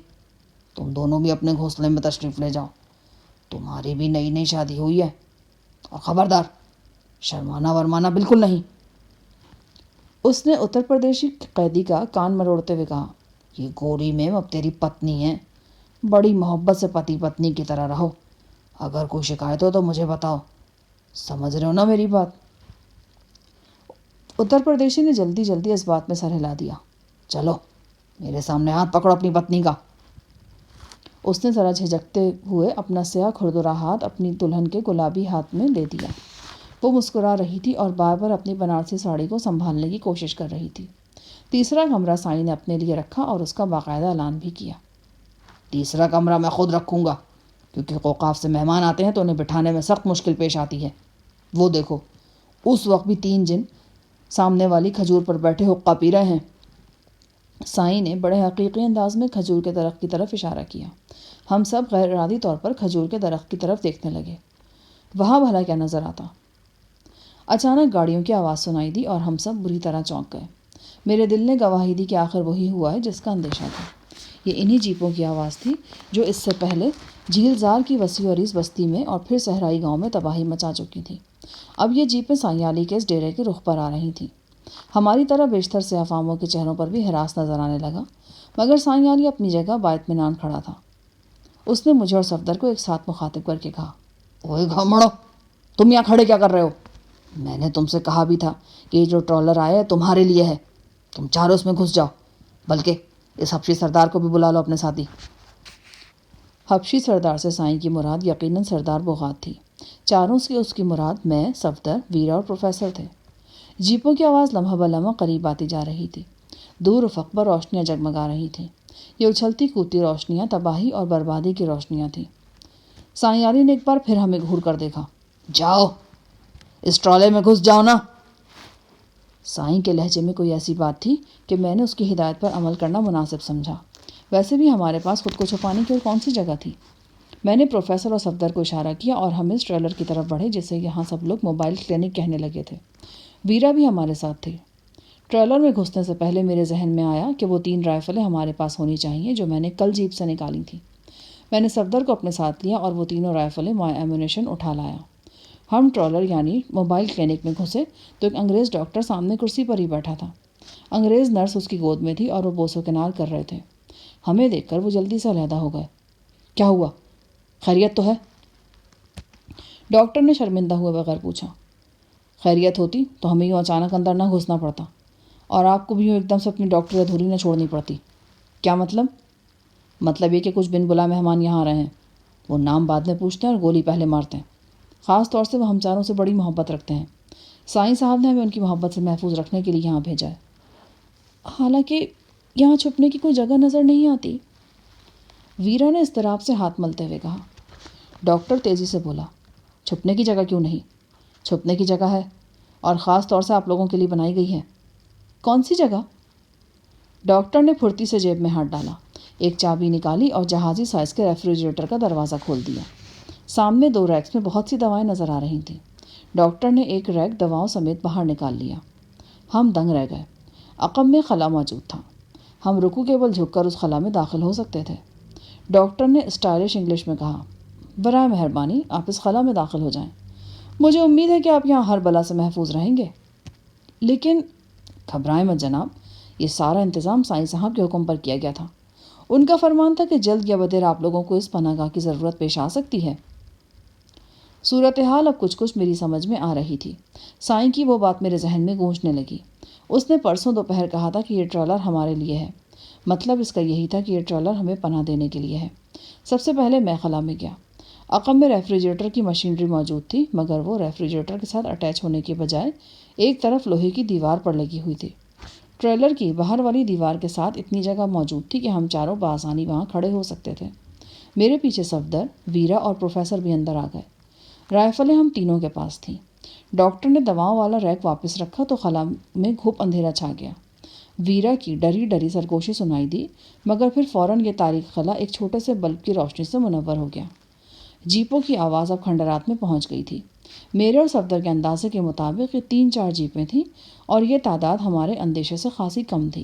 تم دونوں بھی اپنے گھونسلے میں تشریف لے جاؤ، تمہاری بھی نئی نئی شادی ہوئی ہے، اور خبردار، شرمانا ورمانا بالکل نہیں۔ اس نے اتر پردیشی قیدی کا کان مروڑتے ہوئے کہا، یہ گوری میم اب تیری پتنی ہے، بڑی محبت سے پتی پتنی کی طرح رہو، اگر کوئی شکایت ہو تو مجھے بتاؤ، سمجھ رہے ہو نا میری بات؟ اتر پردیشی نے جلدی جلدی اس بات میں سر ہلا دیا۔ چلو میرے سامنے ہاتھ پکڑو اپنی پتنی کا۔ اس نے ذرا جھجکتے ہوئے اپنا سیاہ کھردرا ہاتھ اپنی دلہن کے گلابی ہاتھ میں دے دیا۔ وہ مسکرا رہی تھی اور بار بار اپنی بنارسی ساڑی کو سنبھالنے کی کوشش کر رہی تھی۔ تیسرا کمرہ سائیں نے اپنے لیے رکھا اور اس کا باقاعدہ اعلان بھی کیا۔ تیسرا کمرہ میں خود رکھوں گا، کیونکہ اوقاف سے مہمان آتے ہیں تو انہیں بٹھانے میں سخت مشکل پیش آتی ہے۔ وہ دیکھو، اس وقت بھی 3 جن سامنے والی کھجور پر بیٹھے حقہ پی رہے ہیں۔ سائیں نے بڑے حقیقی انداز میں کھجور کے درخت کی طرف اشارہ کیا۔ ہم سب غیر ارادی طور پر کھجور کے درخت کی طرف دیکھنے لگے۔ وہاں بھلا کیا نظر آتا؟ اچانک گاڑیوں کی آواز سنائی دی اور ہم سب بری طرح چونک گئے۔ میرے دل نے گواہی دی کہ آخر وہی ہوا ہے جس کا اندیشہ تھا۔ یہ انہی جیپوں کی آواز تھی جو اس سے پہلے جھیل زار کی وسیع و عریض بستی میں اور پھر صحرائی گاؤں میں تباہی مچا چکی تھیں۔ اب یہ جیپیں سائیں علی کے اس ڈیرے کے رخ پر آ رہی تھیں۔ ہماری طرح بیشتر سے افاموں کے چہروں پر بھی ہراس نظر آنے لگا، مگر سائیں علی اپنی جگہ بااطمینان کھڑا تھا۔ اس نے مجھے اور صفدر کو ایک ساتھ مخاطب کر کے کہا، اوئے گھمڑو، تم یہاں کھڑے کیا کر رہے ہو؟ میں نے تم سے کہا بھی تھا کہ یہ جو ٹرالر آیا ہے تمہارے لیے ہے، تم چاروں اس میں گھس جاؤ، بلکہ اس حبشی سردار کو بھی بلا لو اپنے ساتھی۔ حبشی سردار سے سائیں کی مراد یقیناً سردار بغات تھی۔ چاروں سے اس کی مراد میں، صفدر، ویرا اور پروفیسر تھے۔ جیپوں کی آواز لمحہ بلمحہ قریب آتی جا رہی تھی۔ دور افق پر روشنیاں جگمگا رہی تھیں۔ یہ اچھلتی کودتی روشنیاں تباہی اور بربادی کی روشنیاں تھیں۔ سائیں علی نے ایک بار پھر ہمیں گھور کر دیکھا۔ جاؤ، اس ٹرالے میں گھس جاؤ نا۔ سائیں کے لہجے میں کوئی ایسی بات تھی کہ میں نے اس کی ہدایت پر عمل کرنا مناسب سمجھا۔ ویسے بھی ہمارے پاس خود کو چھپانے کی اور کون سی جگہ تھی؟ میں نے پروفیسر اور صفدر کو اشارہ کیا اور ہم اس ٹریلر کی طرف بڑھے جسے یہاں سب لوگ موبائل کلینک کہنے لگے تھے۔ ویرا بھی ہمارے ساتھ تھی۔ ٹریلر میں گھسنے سے پہلے میرے ذہن میں آیا کہ وہ 3 رائفلیں ہمارے پاس ہونی چاہیے جو میں نے کل جیپ سے نکالی تھیں۔ میں نے صفدر کو اپنے ساتھ لیا اور وہ تینوں رائفلیں مائع ایمونیشن اٹھا لایا۔ ہم ٹرالر یعنی موبائل کلینک میں گھسے تو ایک انگریز ڈاکٹر سامنے کرسی پر ہی بیٹھا تھا۔ انگریز نرس اس کی گود میں تھی اور وہ بوسو کنار کر رہے تھے۔ ہمیں دیکھ کر وہ جلدی سے علیحدہ ہو گئے۔ کیا ہوا؟ خیریت تو ہے؟ ڈاکٹر نے شرمندہ ہوئے بغیر پوچھا۔ خیریت ہوتی تو ہمیں یوں اچانک اندر نہ گھسنا پڑتا، اور آپ کو بھی یوں ایک دم سے اپنی ڈاکٹری ادھوری نہ چھوڑنی پڑتی۔ کیا مطلب؟ مطلب یہ کہ کچھ بن بلا مہمان یہاں آ رہے ہیں۔ وہ نام بعد میں پوچھتے ہیں اور گولی پہلے مارتے ہیں۔ خاص طور سے وہ ہم چاروں سے بڑی محبت رکھتے ہیں۔ سائیں صاحب نے ہمیں ان کی محبت سے محفوظ رکھنے کے لیے یہاں بھیجا ہے۔ حالانکہ یہاں چھپنے کی کوئی جگہ نظر نہیں آتی، ویرا نے اضطراب سے ہاتھ ملتے ہوئے کہا۔ ڈاکٹر تیزی سے بولا، چھپنے کی جگہ کیوں نہیں؟ چھپنے کی جگہ ہے، اور خاص طور سے آپ لوگوں کے لیے بنائی گئی ہے۔ کون سی جگہ؟ ڈاکٹر نے پھرتی سے جیب میں ہاتھ ڈالا، ایک چابی نکالی اور جہازی سائز کے ریفریجریٹر کا دروازہ کھول دیا۔ سامنے 2 ریکس میں بہت سی دوائیں نظر آ رہی تھیں۔ ڈاکٹر نے ایک ریک دواؤں سمیت باہر نکال لیا۔ ہم دنگ رہ گئے۔ عقب میں خلا موجود تھا۔ ہم رکو کیبل جھک کر اس خلا میں داخل ہو سکتے تھے۔ ڈاکٹر نے اسٹائلش انگلش میں کہا، برائے مہربانی آپ اس خلا میں داخل ہو جائیں۔ مجھے امید ہے کہ آپ یہاں ہر بلا سے محفوظ رہیں گے۔ لیکن گھبرائیں مت جناب، یہ سارا انتظام سائیں صاحب کے حکم پر کیا گیا تھا۔ ان کا فرمان تھا کہ جلد یا بدیر آپ لوگوں کو اس پناہ گاہ کی ضرورت پیش آ سکتی ہے۔ صورتحال اب کچھ کچھ میری سمجھ میں آ رہی تھی۔ سائیں کی وہ بات میرے ذہن میں گونجنے لگی۔ اس نے پرسوں دوپہر کہا تھا کہ یہ ٹرالر ہمارے لیے ہے۔ مطلب اس کا یہی تھا کہ یہ ٹرالر ہمیں پناہ دینے کے لیے ہے۔ سب سے پہلے میں خلا میں گیا۔ عقب میں ریفریجریٹر کی مشینری موجود تھی، مگر وہ ریفریجریٹر کے ساتھ اٹیچ ہونے کے بجائے ایک طرف لوہے کی دیوار پر لگی ہوئی تھی۔ ٹریلر کی باہر والی دیوار کے ساتھ اتنی جگہ موجود تھی کہ ہم چاروں بآسانی وہاں کھڑے ہو سکتے تھے۔ میرے پیچھے صفدر، ویرا اور پروفیسر بھی اندر آ گئے۔ رائفلیں ہم تینوں کے پاس تھیں۔ ڈاکٹر نے دواؤں والا ریک واپس رکھا تو خلا میں گھپ اندھیرا چھا گیا۔ ویرا کی ڈری ڈری سرگوشی سنائی دی، مگر پھر فوراً یہ تاریک خلا ایک چھوٹے سے بلب کی روشنی سے منور ہو گیا۔ جیپوں کی آواز اب کھنڈرات میں پہنچ گئی تھی۔ میرے اور صفدر کے اندازے کے مطابق یہ 3-4 جیپیں تھیں اور یہ تعداد ہمارے اندیشے سے خاصی کم تھی۔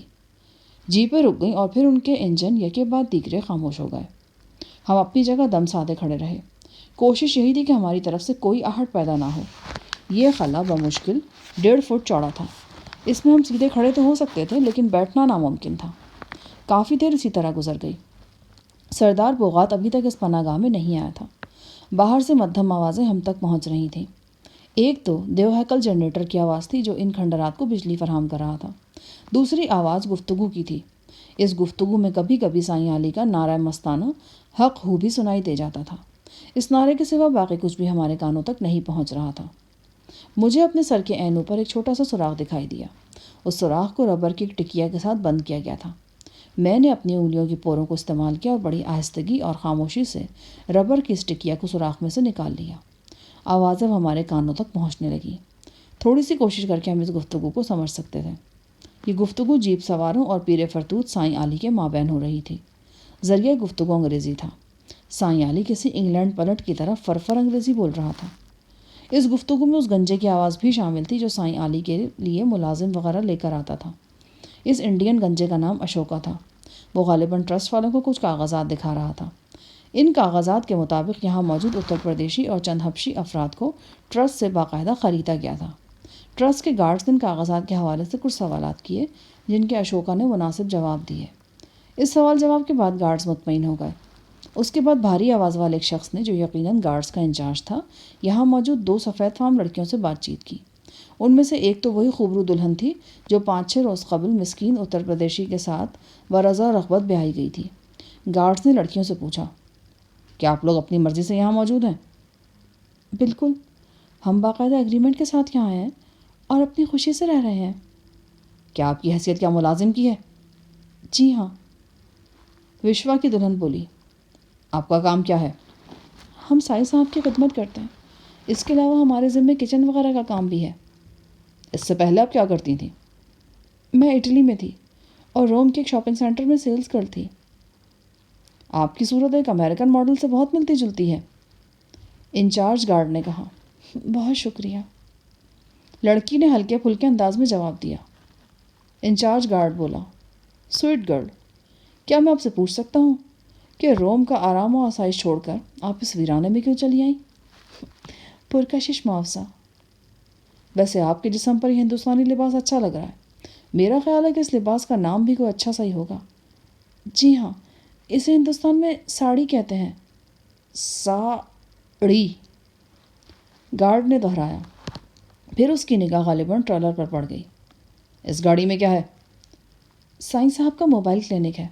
جیپیں رک گئیں اور پھر ان کے انجن یکے بعد دیگرے خاموش ہو گئے۔ ہم اپنی جگہ دم سادے کھڑے رہے۔ کوشش یہی تھی کہ ہماری طرف سے کوئی آہٹ پیدا نہ ہو۔ یہ خلا بمشکل 1.5 فٹ چوڑا تھا۔ اس میں ہم سیدھے کھڑے تو ہو سکتے تھے، لیکن بیٹھنا ناممکن تھا۔ کافی دیر اسی طرح گزر گئی۔ سردار بوغات ابھی تک اس پناہ گاہ میں نہیں آیا تھا۔ باہر سے مدھم آوازیں ہم تک پہنچ رہی تھیں۔ ایک تو دیو ہیکل جنریٹر کی آواز تھی جو ان کھنڈرات کو بجلی فراہم کر رہا تھا۔ دوسری آواز گفتگو کی تھی۔ اس گفتگو میں کبھی کبھی سائیں علی کا نعرہ مستانہ حق ہو بھی سنائی دے جاتا تھا۔ اس نعرے کے سوا باقی کچھ بھی ہمارے کانوں تک نہیں پہنچ رہا تھا۔ مجھے اپنے سر کے عین اوپر ایک چھوٹا سا سوراخ دکھائی دیا۔ اس سوراخ کو ربر کی ایک ٹکیا کے ساتھ بند کیا گیا تھا۔ میں نے اپنی انگلیوں کی پوروں کو استعمال کیا اور بڑی آہستگی اور خاموشی سے ربر کی اس ٹکیا کو سوراخ میں سے نکال لیا۔ آواز اب ہمارے کانوں تک پہنچنے لگی۔ تھوڑی سی کوشش کر کے ہم اس گفتگو کو سمجھ سکتے تھے۔ یہ گفتگو جیپ سواروں اور پیر فرتوت سائیں علی کے مابین ہو رہی تھی۔ ذریعہ گفتگو انگریزی تھا۔ سائیں علی کسی انگلینڈ پلٹ کی طرح فرفر انگریزی بول رہا تھا۔ اس گفتگو میں اس گنجے کی آواز بھی شامل تھی جو سائیں علی کے لیے ملازم وغیرہ لے کر آتا تھا۔ اس انڈین گنجے کا نام اشوکا تھا۔ وہ غالباً ٹرسٹ والوں کو کچھ کاغذات دکھا رہا تھا۔ ان کاغذات کے مطابق یہاں موجود اتر پردیشی اور چند حبشی افراد کو ٹرسٹ سے باقاعدہ خریدا گیا تھا۔ ٹرسٹ کے گارڈز نے ان کاغذات کے حوالے سے کچھ سوالات کیے جن کے اشوکا نے مناسب جواب دیے۔ اس سوال جواب کے بعد گارڈز مطمئن ہو گئے۔ اس کے بعد بھاری آواز والے ایک شخص نے، جو یقیناً گارڈز کا انچارج تھا، یہاں موجود 2 سفید فام لڑکیوں سے بات چیت کی۔ ان میں سے ایک تو وہی خوبرو دلہن تھی جو 5-6 روز قبل مسکین اتر پردیشی کے ساتھ برضا رغبت بیاہی گئی تھی۔ گارڈز نے لڑکیوں سے پوچھا، کیا آپ لوگ اپنی مرضی سے یہاں موجود ہیں؟ بالکل، ہم باقاعدہ ایگریمنٹ کے ساتھ یہاں ہیں اور اپنی خوشی سے رہ رہے ہیں۔ کیا آپ کی حیثیت کیا ملازم کی ہے؟ جی ہاں۔ وشوا کی دلہن بولی، آپ کا کام کیا ہے؟ ہم سائی صاحب کی خدمت کرتے ہیں۔ اس کے علاوہ ہمارے ذمے کچن وغیرہ کا کام بھی ہے۔ اس سے پہلے آپ کیا کرتی تھیں؟ میں اٹلی میں تھی اور روم کے ایک شاپنگ سینٹر میں سیلز گرل تھی۔ آپ کی صورت ایک امریکن ماڈل سے بہت ملتی جلتی ہے، انچارج گارڈ نے کہا۔ بہت شکریہ، لڑکی نے ہلکے پھلکے انداز میں جواب دیا۔ انچارج گارڈ بولا، سویٹ گرل، کیا میں آپ سے پوچھ سکتا ہوں کہ روم کا آرام و آسائش چھوڑ کر آپ اس ویرانے میں کیوں چلی آئیں؟ پرکشش معاوضہ۔ ویسے آپ کے جسم پر یہ ہندوستانی لباس اچھا لگ رہا ہے۔ میرا خیال ہے کہ اس لباس کا نام بھی کوئی اچھا سا ہی ہوگا۔ جی ہاں، اسے ہندوستان میں ساڑی کہتے ہیں۔ ساڑی، گارڈ نے دہرایا۔ پھر اس کی نگاہ غالباً ٹرالر پر پڑ گئی۔ اس گاڑی میں کیا ہے؟ سائیں صاحب کا موبائل کلینک ہے۔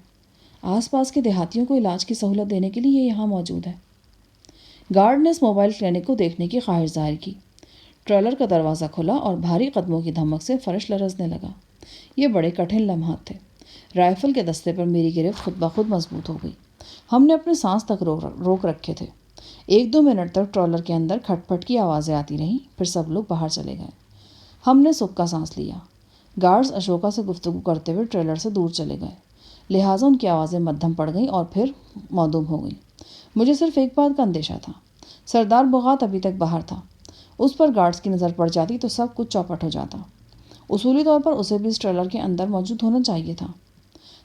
آس پاس کے دیہاتیوں کو علاج کی سہولت دینے کے لیے یہ یہاں موجود ہے۔ گارڈ نے اس موبائل کلینک کو دیکھنے کی خواہش ظاہر کی۔ ٹرالر کا دروازہ کھلا اور بھاری قدموں کی دھمک سے فرش لرزنے لگا۔ یہ بڑے کٹھن لمحات تھے۔ رائفل کے دستے پر میری گرفت خود بخود مضبوط ہو گئی۔ ہم نے اپنے سانس تک روک رکھے تھے۔ 1-2 منٹ تک ٹرالر کے اندر کھٹ پٹ کی آوازیں آتی رہیں، پھر سب لوگ باہر چلے گئے۔ ہم نے سکھ کا سانس لیا۔ گارڈز اشوکا سے گفتگو کرتے ہوئے ٹریلر سے دور چلے گئے، لہٰذا ان کی آوازیں مدھم پڑ گئیں اور پھر معدوم ہو گئیں۔ مجھے صرف ایک بات کا اندیشہ تھا، سردار بوغات ابھی تک باہر تھا۔ اس پر گارڈز کی نظر پڑ جاتی تو سب کچھ چوپٹ ہو جاتا۔ اصولی طور پر اسے بھی اس ٹریلر کے اندر موجود ہونا چاہیے تھا۔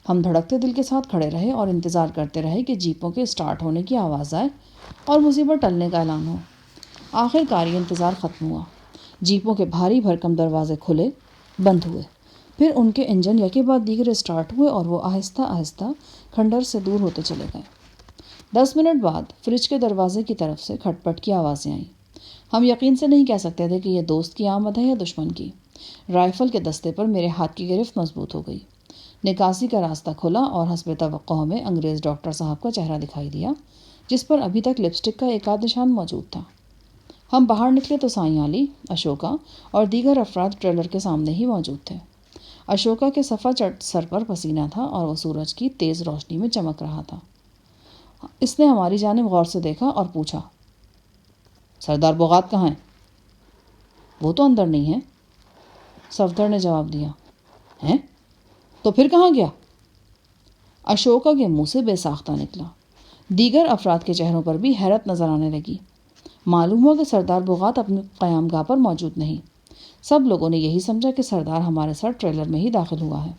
ہم دھڑکتے دل کے ساتھ کھڑے رہے اور انتظار کرتے رہے کہ جیپوں کے اسٹارٹ ہونے کی آواز آئے اور مصیبت ٹلنے کا اعلان ہو۔ آخر کار یہ انتظار ختم ہوا۔ جیپوں کے بھاری بھرکم دروازے کھلے، بند ہوئے، پھر ان کے انجن یکے بعد دیگر اسٹارٹ ہوئے اور وہ آہستہ آہستہ کھنڈر سے دور ہوتے چلے گئے۔ 10 منٹ بعد فریج کے دروازے کی طرف سے کھٹ پٹ کی آوازیں آئیں۔ ہم یقین سے نہیں کہہ سکتے تھے کہ یہ دوست کی آمد ہے یا دشمن کی۔ رائفل کے دستے پر میرے ہاتھ کی گرفت مضبوط ہو گئی۔ نکاسی کا راستہ کھلا اور حسب توقع ہمیں انگریز ڈاکٹر صاحب کا چہرہ دکھائی دیا، جس پر ابھی تک لپسٹک کا ایک آدھ نشان موجود تھا۔ ہم باہر نکلے تو سائیں علی، اشوکا اور دیگر افراد ٹریلر کے سامنے ہی موجود تھے۔ اشوکا کے صفا چٹ سر پر پسینہ تھا اور وہ سورج کی تیز روشنی میں چمک رہا تھا۔ اس نے ہماری جانب غور سے دیکھا اور پوچھا، سردار بوغات کہاں ہیں؟ وہ تو اندر نہیں ہیں، صفدر نے جواب دیا۔ ہیں؟ تو پھر کہاں گیا؟ اشوکا کے منہ سے بے ساختہ نکلا۔ دیگر افراد کے چہروں پر بھی حیرت نظر آنے لگی۔ معلوم ہوا کہ سردار بغات اپنے قیام گاہ پر موجود نہیں۔ سب لوگوں نے یہی سمجھا کہ سردار ہمارے ساتھ ٹریلر میں ہی داخل ہوا ہے۔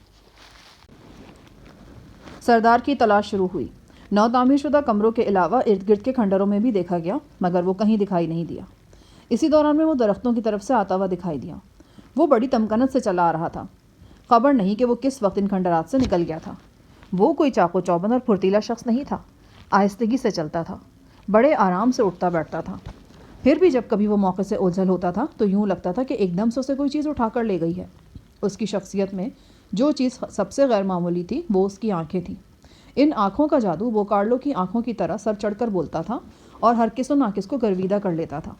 سردار کی تلاش شروع ہوئی۔ نو تعمیر شدہ کمروں کے علاوہ ارد گرد کے کھنڈروں میں بھی دیکھا گیا، مگر وہ کہیں دکھائی نہیں دیا۔ اسی دوران میں وہ درختوں کی طرف سے آتا ہوا دکھائی دیا۔ وہ بڑی تمکنت سے چلا آ رہا تھا۔ خبر نہیں کہ وہ کس وقت ان کھنڈرات سے نکل گیا تھا۔ وہ کوئی چاقو چوبند اور پھرتیلا شخص نہیں تھا۔ آہستگی سے چلتا تھا، بڑے آرام سے اٹھتا بیٹھتا تھا۔ پھر بھی جب کبھی وہ موقع سے اوجھل ہوتا تھا تو یوں لگتا تھا کہ ایک دم سے اسے کوئی چیز اٹھا کر لے گئی ہے۔ اس کی شخصیت میں جو چیز سب سے غیر معمولی تھی وہ اس کی آنکھیں تھیں۔ ان آنکھوں کا جادو بوکارلو کی آنکھوں کی طرح سر چڑھ کر بولتا تھا اور ہر کس و ناکس کو گرویدہ کر لیتا تھا۔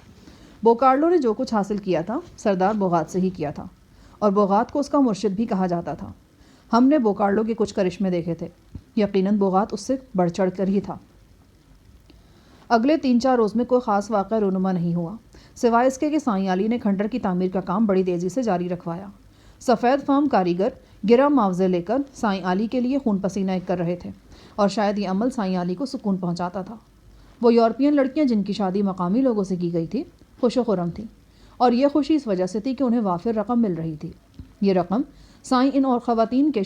بوکارلو نے جو کچھ حاصل کیا تھا سردار بغات سے ہی کیا تھا، اور بغات کو اس کا مرشد بھی کہا جاتا تھا۔ ہم نے بوکارلو کے کچھ کرشمے دیکھے تھے۔ یقیناً بغات اس سے بڑھ چڑھ کر ہی تھا۔ اگلے 3-4 روز میں کوئی خاص واقعہ رونما نہیں ہوا، سوائے اس کے کہ سائیں علی نے کھنڈر کی تعمیر کا کام بڑی تیزی سے جاری رکھوایا۔ سفید فام کاریگر گرہ معاوضے لے کر سائیں علی کے لیے خون پسینہ ایک کر رہے تھے، اور شاید یہ عمل سائیں علی کو سکون پہنچاتا تھا۔ وہ یورپین لڑکیاں جن کی شادی مقامی لوگوں سے کی گئی تھی خوش و خرم تھیں، اور یہ خوشی اس وجہ سے تھی کہ انہیں وافر رقم مل رہی تھی۔ یہ رقم سائیں ان خواتین کو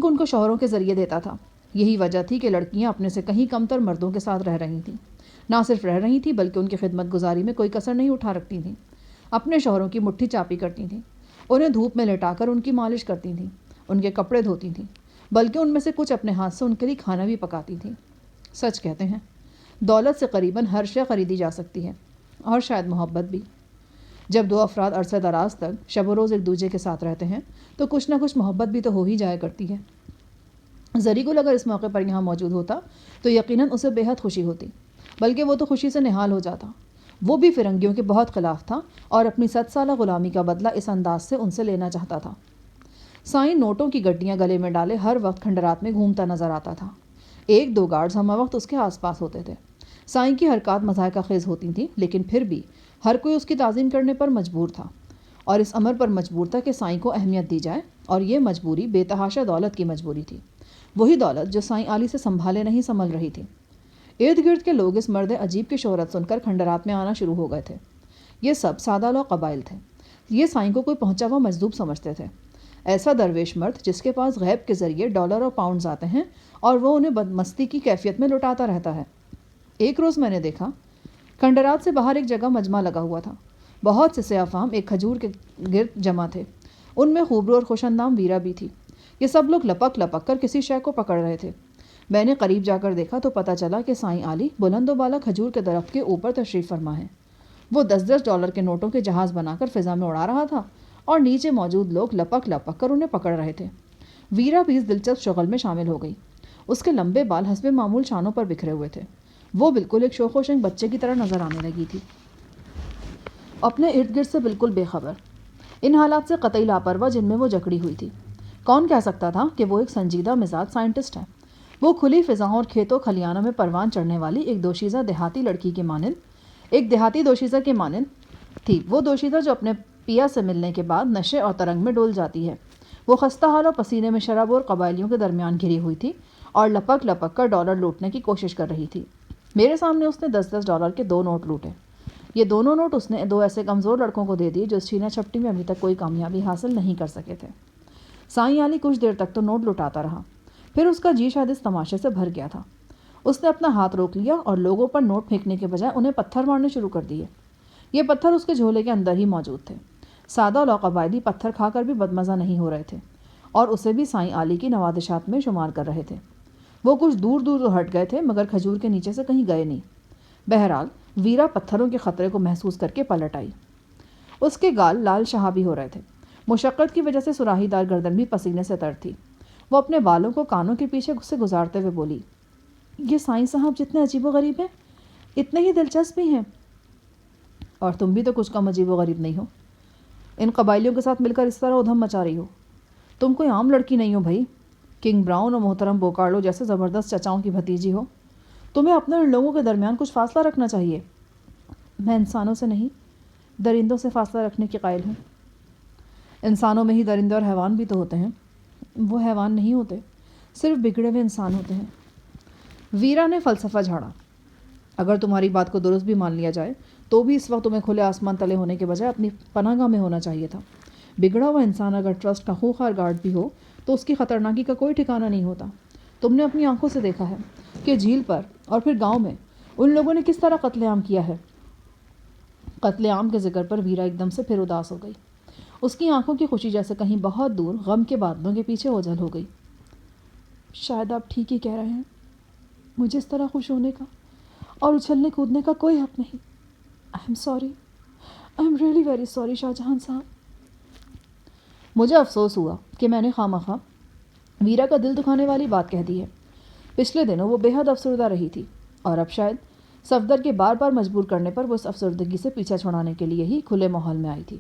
ان کو شوہروں کے ذریعے دیتا تھا۔ یہی وجہ تھی کہ لڑکیاں اپنے سے کہیں کم تر مردوں کے ساتھ رہ رہی تھیں۔ نہ صرف رہ رہی تھیں بلکہ ان کی خدمت گزاری میں کوئی کسر نہیں اٹھا رکھتی تھیں۔ اپنے شوہروں کی مٹھی چاپی کرتی تھیں، انہیں دھوپ میں لٹا کر ان کی مالش کرتی تھیں، ان کے کپڑے دھوتی تھیں، بلکہ ان میں سے کچھ اپنے ہاتھ سے ان کے لیے کھانا بھی پکاتی تھیں۔ سچ کہتے ہیں، دولت سے قریباً ہر شے خریدی جا سکتی ہے، اور شاید محبت بھی۔ جب دو افراد عرصہ دراز تک شب و روز ایک دوسرے کے ساتھ رہتے ہیں تو کچھ نہ کچھ محبت بھی تو ہو ہی جایا کرتی ہے۔ زری گل اگر اس موقع پر یہاں موجود ہوتا تو یقیناً اسے بے حد خوشی ہوتی، بلکہ وہ تو خوشی سے نہال ہو جاتا۔ وہ بھی فرنگیوں کے بہت خلاف تھا اور اپنی 7 سالہ غلامی کا بدلہ اس انداز سے ان سے لینا چاہتا تھا۔ سائیں نوٹوں کی گڈیاں گلے میں ڈالے ہر وقت کھنڈرات میں گھومتا نظر آتا تھا۔ 1-2 گارڈز ہمہ وقت اس کے آس پاس ہوتے تھے۔ سائیں کی حرکات مضحکہ خیز ہوتی تھیں، لیکن پھر بھی ہر کوئی اس کی تعظیم کرنے پر مجبور تھا، اور اس امر پر مجبور تھا کہ سائیں کو اہمیت دی جائے، اور یہ مجبوری بے تحاشا دولت کی مجبوری تھی، وہی دولت جو سائیں علی سے سنبھالے نہیں سنبھل رہی تھی۔ ارد گرد کے لوگ اس مرد عجیب کی شہرت سن کر کھنڈرات میں آنا شروع ہو گئے تھے۔ یہ سب سادہ لو قبائل تھے۔ یہ سائیں کو کوئی پہنچا ہوا مجذوب سمجھتے تھے، ایسا درویش مرد جس کے پاس غیب کے ذریعے ڈالر اور پاؤنڈز آتے ہیں اور وہ انہیں بدمستی کی کیفیت میں لٹاتا رہتا ہے۔ ایک روز میں نے دیکھا کھنڈرات سے باہر ایک جگہ مجمع لگا ہوا تھا۔ بہت سے سیاہ فام ایک کھجور کے گرد جمع تھے، ان میں خوبرو اور خوش اندام ویرا بھی تھی۔ یہ سب لوگ لپک لپک کر کسی شے کو پکڑ رہے تھے۔ میں نے قریب جا کر دیکھا تو پتہ چلا کہ سائیں علی بلند و بالا کھجور کے درخت کے اوپر تشریف فرما ہے۔ وہ 10-10 ڈالر کے نوٹوں کے جہاز بنا کر فضا میں اڑا رہا تھا، اور نیچے موجود لوگ لپک لپک کر انہیں پکڑ رہے تھے۔ ویرا بھی اس دلچسپ شغل میں شامل ہو گئی۔ اس کے لمبے بال حسب معمول شانوں پر بکھرے ہوئے تھے۔ وہ بالکل ایک شوخ و شنگ بچے کی طرح نظر آنے لگی تھی، اپنے ارد گرد سے بالکل بے خبر، ان حالات سے قطعی لاپرواہ جن میں وہ جکڑی ہوئی تھی۔ کون کہہ سکتا تھا کہ وہ ایک سنجیدہ مزاج سائنٹسٹ ہے؟ وہ کھلی فضاؤں اور کھیتوں کھلیانوں میں پروان چڑھنے والی ایک دوشیزہ دیہاتی لڑکی کے مانند، ایک دیہاتی دوشیزہ کے مانند تھی۔ وہ دوشیزہ جو اپنے پیا سے ملنے کے بعد نشے اور ترنگ میں ڈول جاتی ہے۔ وہ خستہ حال اور پسینے میں شرابور قبائلیوں کے درمیان گھری ہوئی تھی اور لپک لپک کر ڈالر لوٹنے کی کوشش کر رہی تھی۔ میرے سامنے اس نے 10-10 ڈالر کے 2 نوٹ لوٹے۔ یہ دونوں نوٹ اس نے 2 ایسے کمزور لڑکوں کو دے دیے جو اس چھینا چھپٹی میں ابھی تک کوئی کامیابی حاصل نہیں کر سکے تھے۔ سائیں علی کچھ دیر تک تو نوٹ لٹاتا رہا، پھر اس کا جی شاید اس تماشے سے بھر گیا تھا۔ اس نے اپنا ہاتھ روک لیا اور لوگوں پر نوٹ پھینکنے کے بجائے انہیں پتھر مارنے شروع کر دیے۔ یہ پتھر اس کے جھولے کے اندر ہی موجود تھے۔ سادہ لو قبائلی پتھر کھا کر بھی بدمزہ نہیں ہو رہے تھے، اور اسے بھی سائیں علی کی نوادشات میں شمار کر رہے تھے۔ وہ کچھ دور دور تو ہٹ گئے تھے مگر کھجور کے نیچے سے کہیں گئے نہیں۔ بہرحال ویرا پتھروں کے خطرے کو محسوس کر کے پلٹ آئی۔ اس کے گال لال شہابی ہو رہے تھے، مشقت کی وجہ سے سراہی دار گردن بھی پسینے سے تر تھی۔ وہ اپنے بالوں کو کانوں کے پیچھے سے گزارتے ہوئے بولی، یہ سائیں صاحب جتنے عجیب و غریب ہیں اتنے ہی دلچسپ بھی ہیں، اور تم بھی تو کچھ کم عجیب و غریب نہیں ہو۔ ان قبائلیوں کے ساتھ مل کر اس طرح ادھم مچا رہی ہو۔ تم کوئی عام لڑکی نہیں ہو بھائی، کنگ براؤن اور محترم بوکارلو جیسے زبردست چچاؤں کی بھتیجی ہو۔ تمہیں اپنے ان لوگوں کے درمیان کچھ فاصلہ رکھنا چاہیے۔ میں انسانوں سے نہیں، درندوں سے فاصلہ رکھنے کی قائل ہوں۔ انسانوں میں ہی درندے اور حیوان بھی تو ہوتے ہیں۔ وہ حیوان نہیں ہوتے، صرف بگڑے ہوئے انسان ہوتے ہیں۔ ویرا نے فلسفہ جھاڑا۔ اگر تمہاری بات کو درست بھی مان لیا جائے تو بھی اس وقت تمہیں کھلے آسمان تلے ہونے کے بجائے اپنی پناہ گاہ میں ہونا چاہیے تھا۔ بگڑا ہوا انسان اگر ٹرسٹ کا خوخار گارڈ بھی ہو تو اس کی خطرناکی کا کوئی ٹھکانہ نہیں ہوتا۔ تم نے اپنی آنکھوں سے دیکھا ہے کہ جھیل پر اور پھر گاؤں میں ان لوگوں نے کس طرح قتل عام کیا ہے۔ قتل عام کے ذکر پر ویرا ایک دم سے پھر اداس ہو گئی۔ اس کی آنکھوں کی خوشی جیسے کہیں بہت دور غم کے بادلوں کے پیچھے اوجھل ہو گئی۔ شاید آپ ٹھیک ہی کہہ رہے ہیں، مجھے اس طرح خوش ہونے کا اور اچھلنے کودنے کا کوئی حق نہیں۔ I am sorry, I am really very sorry Shah Jahan صاحب۔ مجھے افسوس ہوا کہ میں نے خواہ ویرا کا دل دکھانے والی بات کہہ دی ہے۔ پچھلے دنوں وہ بے حد افسردہ رہی تھی اور اب شاید صفدر کے بار بار مجبور کرنے پر وہ اس افسردگی سے پیچھا چھڑانے کے لیے ہی کھلے ماحول میں آئی تھی۔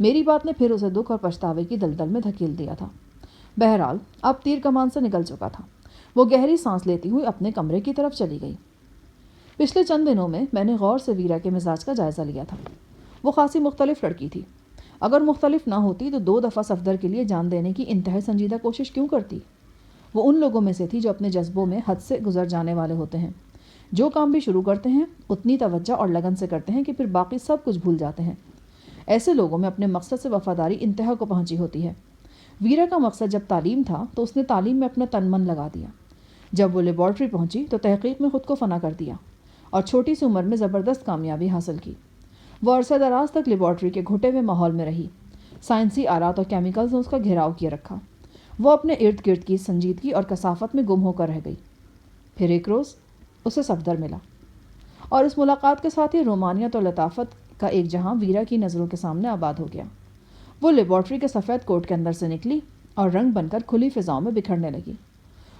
میری بات نے پھر اسے دکھ اور پچھتاوے کی دلدل میں دھکیل دیا تھا۔ بہرحال اب تیر کمان سے نکل چکا تھا۔ وہ گہری سانس لیتی ہوئی اپنے کمرے کی طرف چلی گئی۔ پچھلے چند دنوں میں نے غور سے ویرا کے مزاج کا جائزہ لیا تھا۔ وہ خاصی مختلف لڑکی تھی۔ اگر مختلف نہ ہوتی تو 2 دفعہ صفدر کے لیے جان دینے کی انتہائی سنجیدہ کوشش کیوں کرتی؟ وہ ان لوگوں میں سے تھی جو اپنے جذبوں میں حد سے گزر جانے والے ہوتے ہیں، جو کام بھی شروع کرتے ہیں اتنی توجہ اور لگن سے کرتے ہیں کہ پھر باقی سب کچھ بھول جاتے ہیں۔ ایسے لوگوں میں اپنے مقصد سے وفاداری انتہا کو پہنچی ہوتی ہے۔ ویرا کا مقصد جب تعلیم تھا تو اس نے تعلیم میں اپنا تن من لگا دیا۔ جب وہ لیبارٹری پہنچی تو تحقیق میں خود کو فنا کر دیا اور چھوٹی سی عمر میں زبردست کامیابی حاصل کی۔ وہ عرصہ دراز تک لیبارٹری کے گھٹے ہوئے ماحول میں رہی۔ سائنسی آلات اور کیمیکلز نے اس کا گھیراؤ کیے رکھا۔ وہ اپنے ارد گرد کی سنجیدگی اور کثافت میں گم ہو کر رہ گئی۔ پھر ایک روز اسے صفدر ملا اور اس ملاقات کے ساتھ ہی رومانیت اور لطافت کا ایک جہاں ویرا کی نظروں کے سامنے آباد ہو گیا۔ وہ لیبارٹری کے سفید کوٹ کے اندر سے نکلی اور رنگ بن کر کھلی فضاؤں میں بکھرنے لگی۔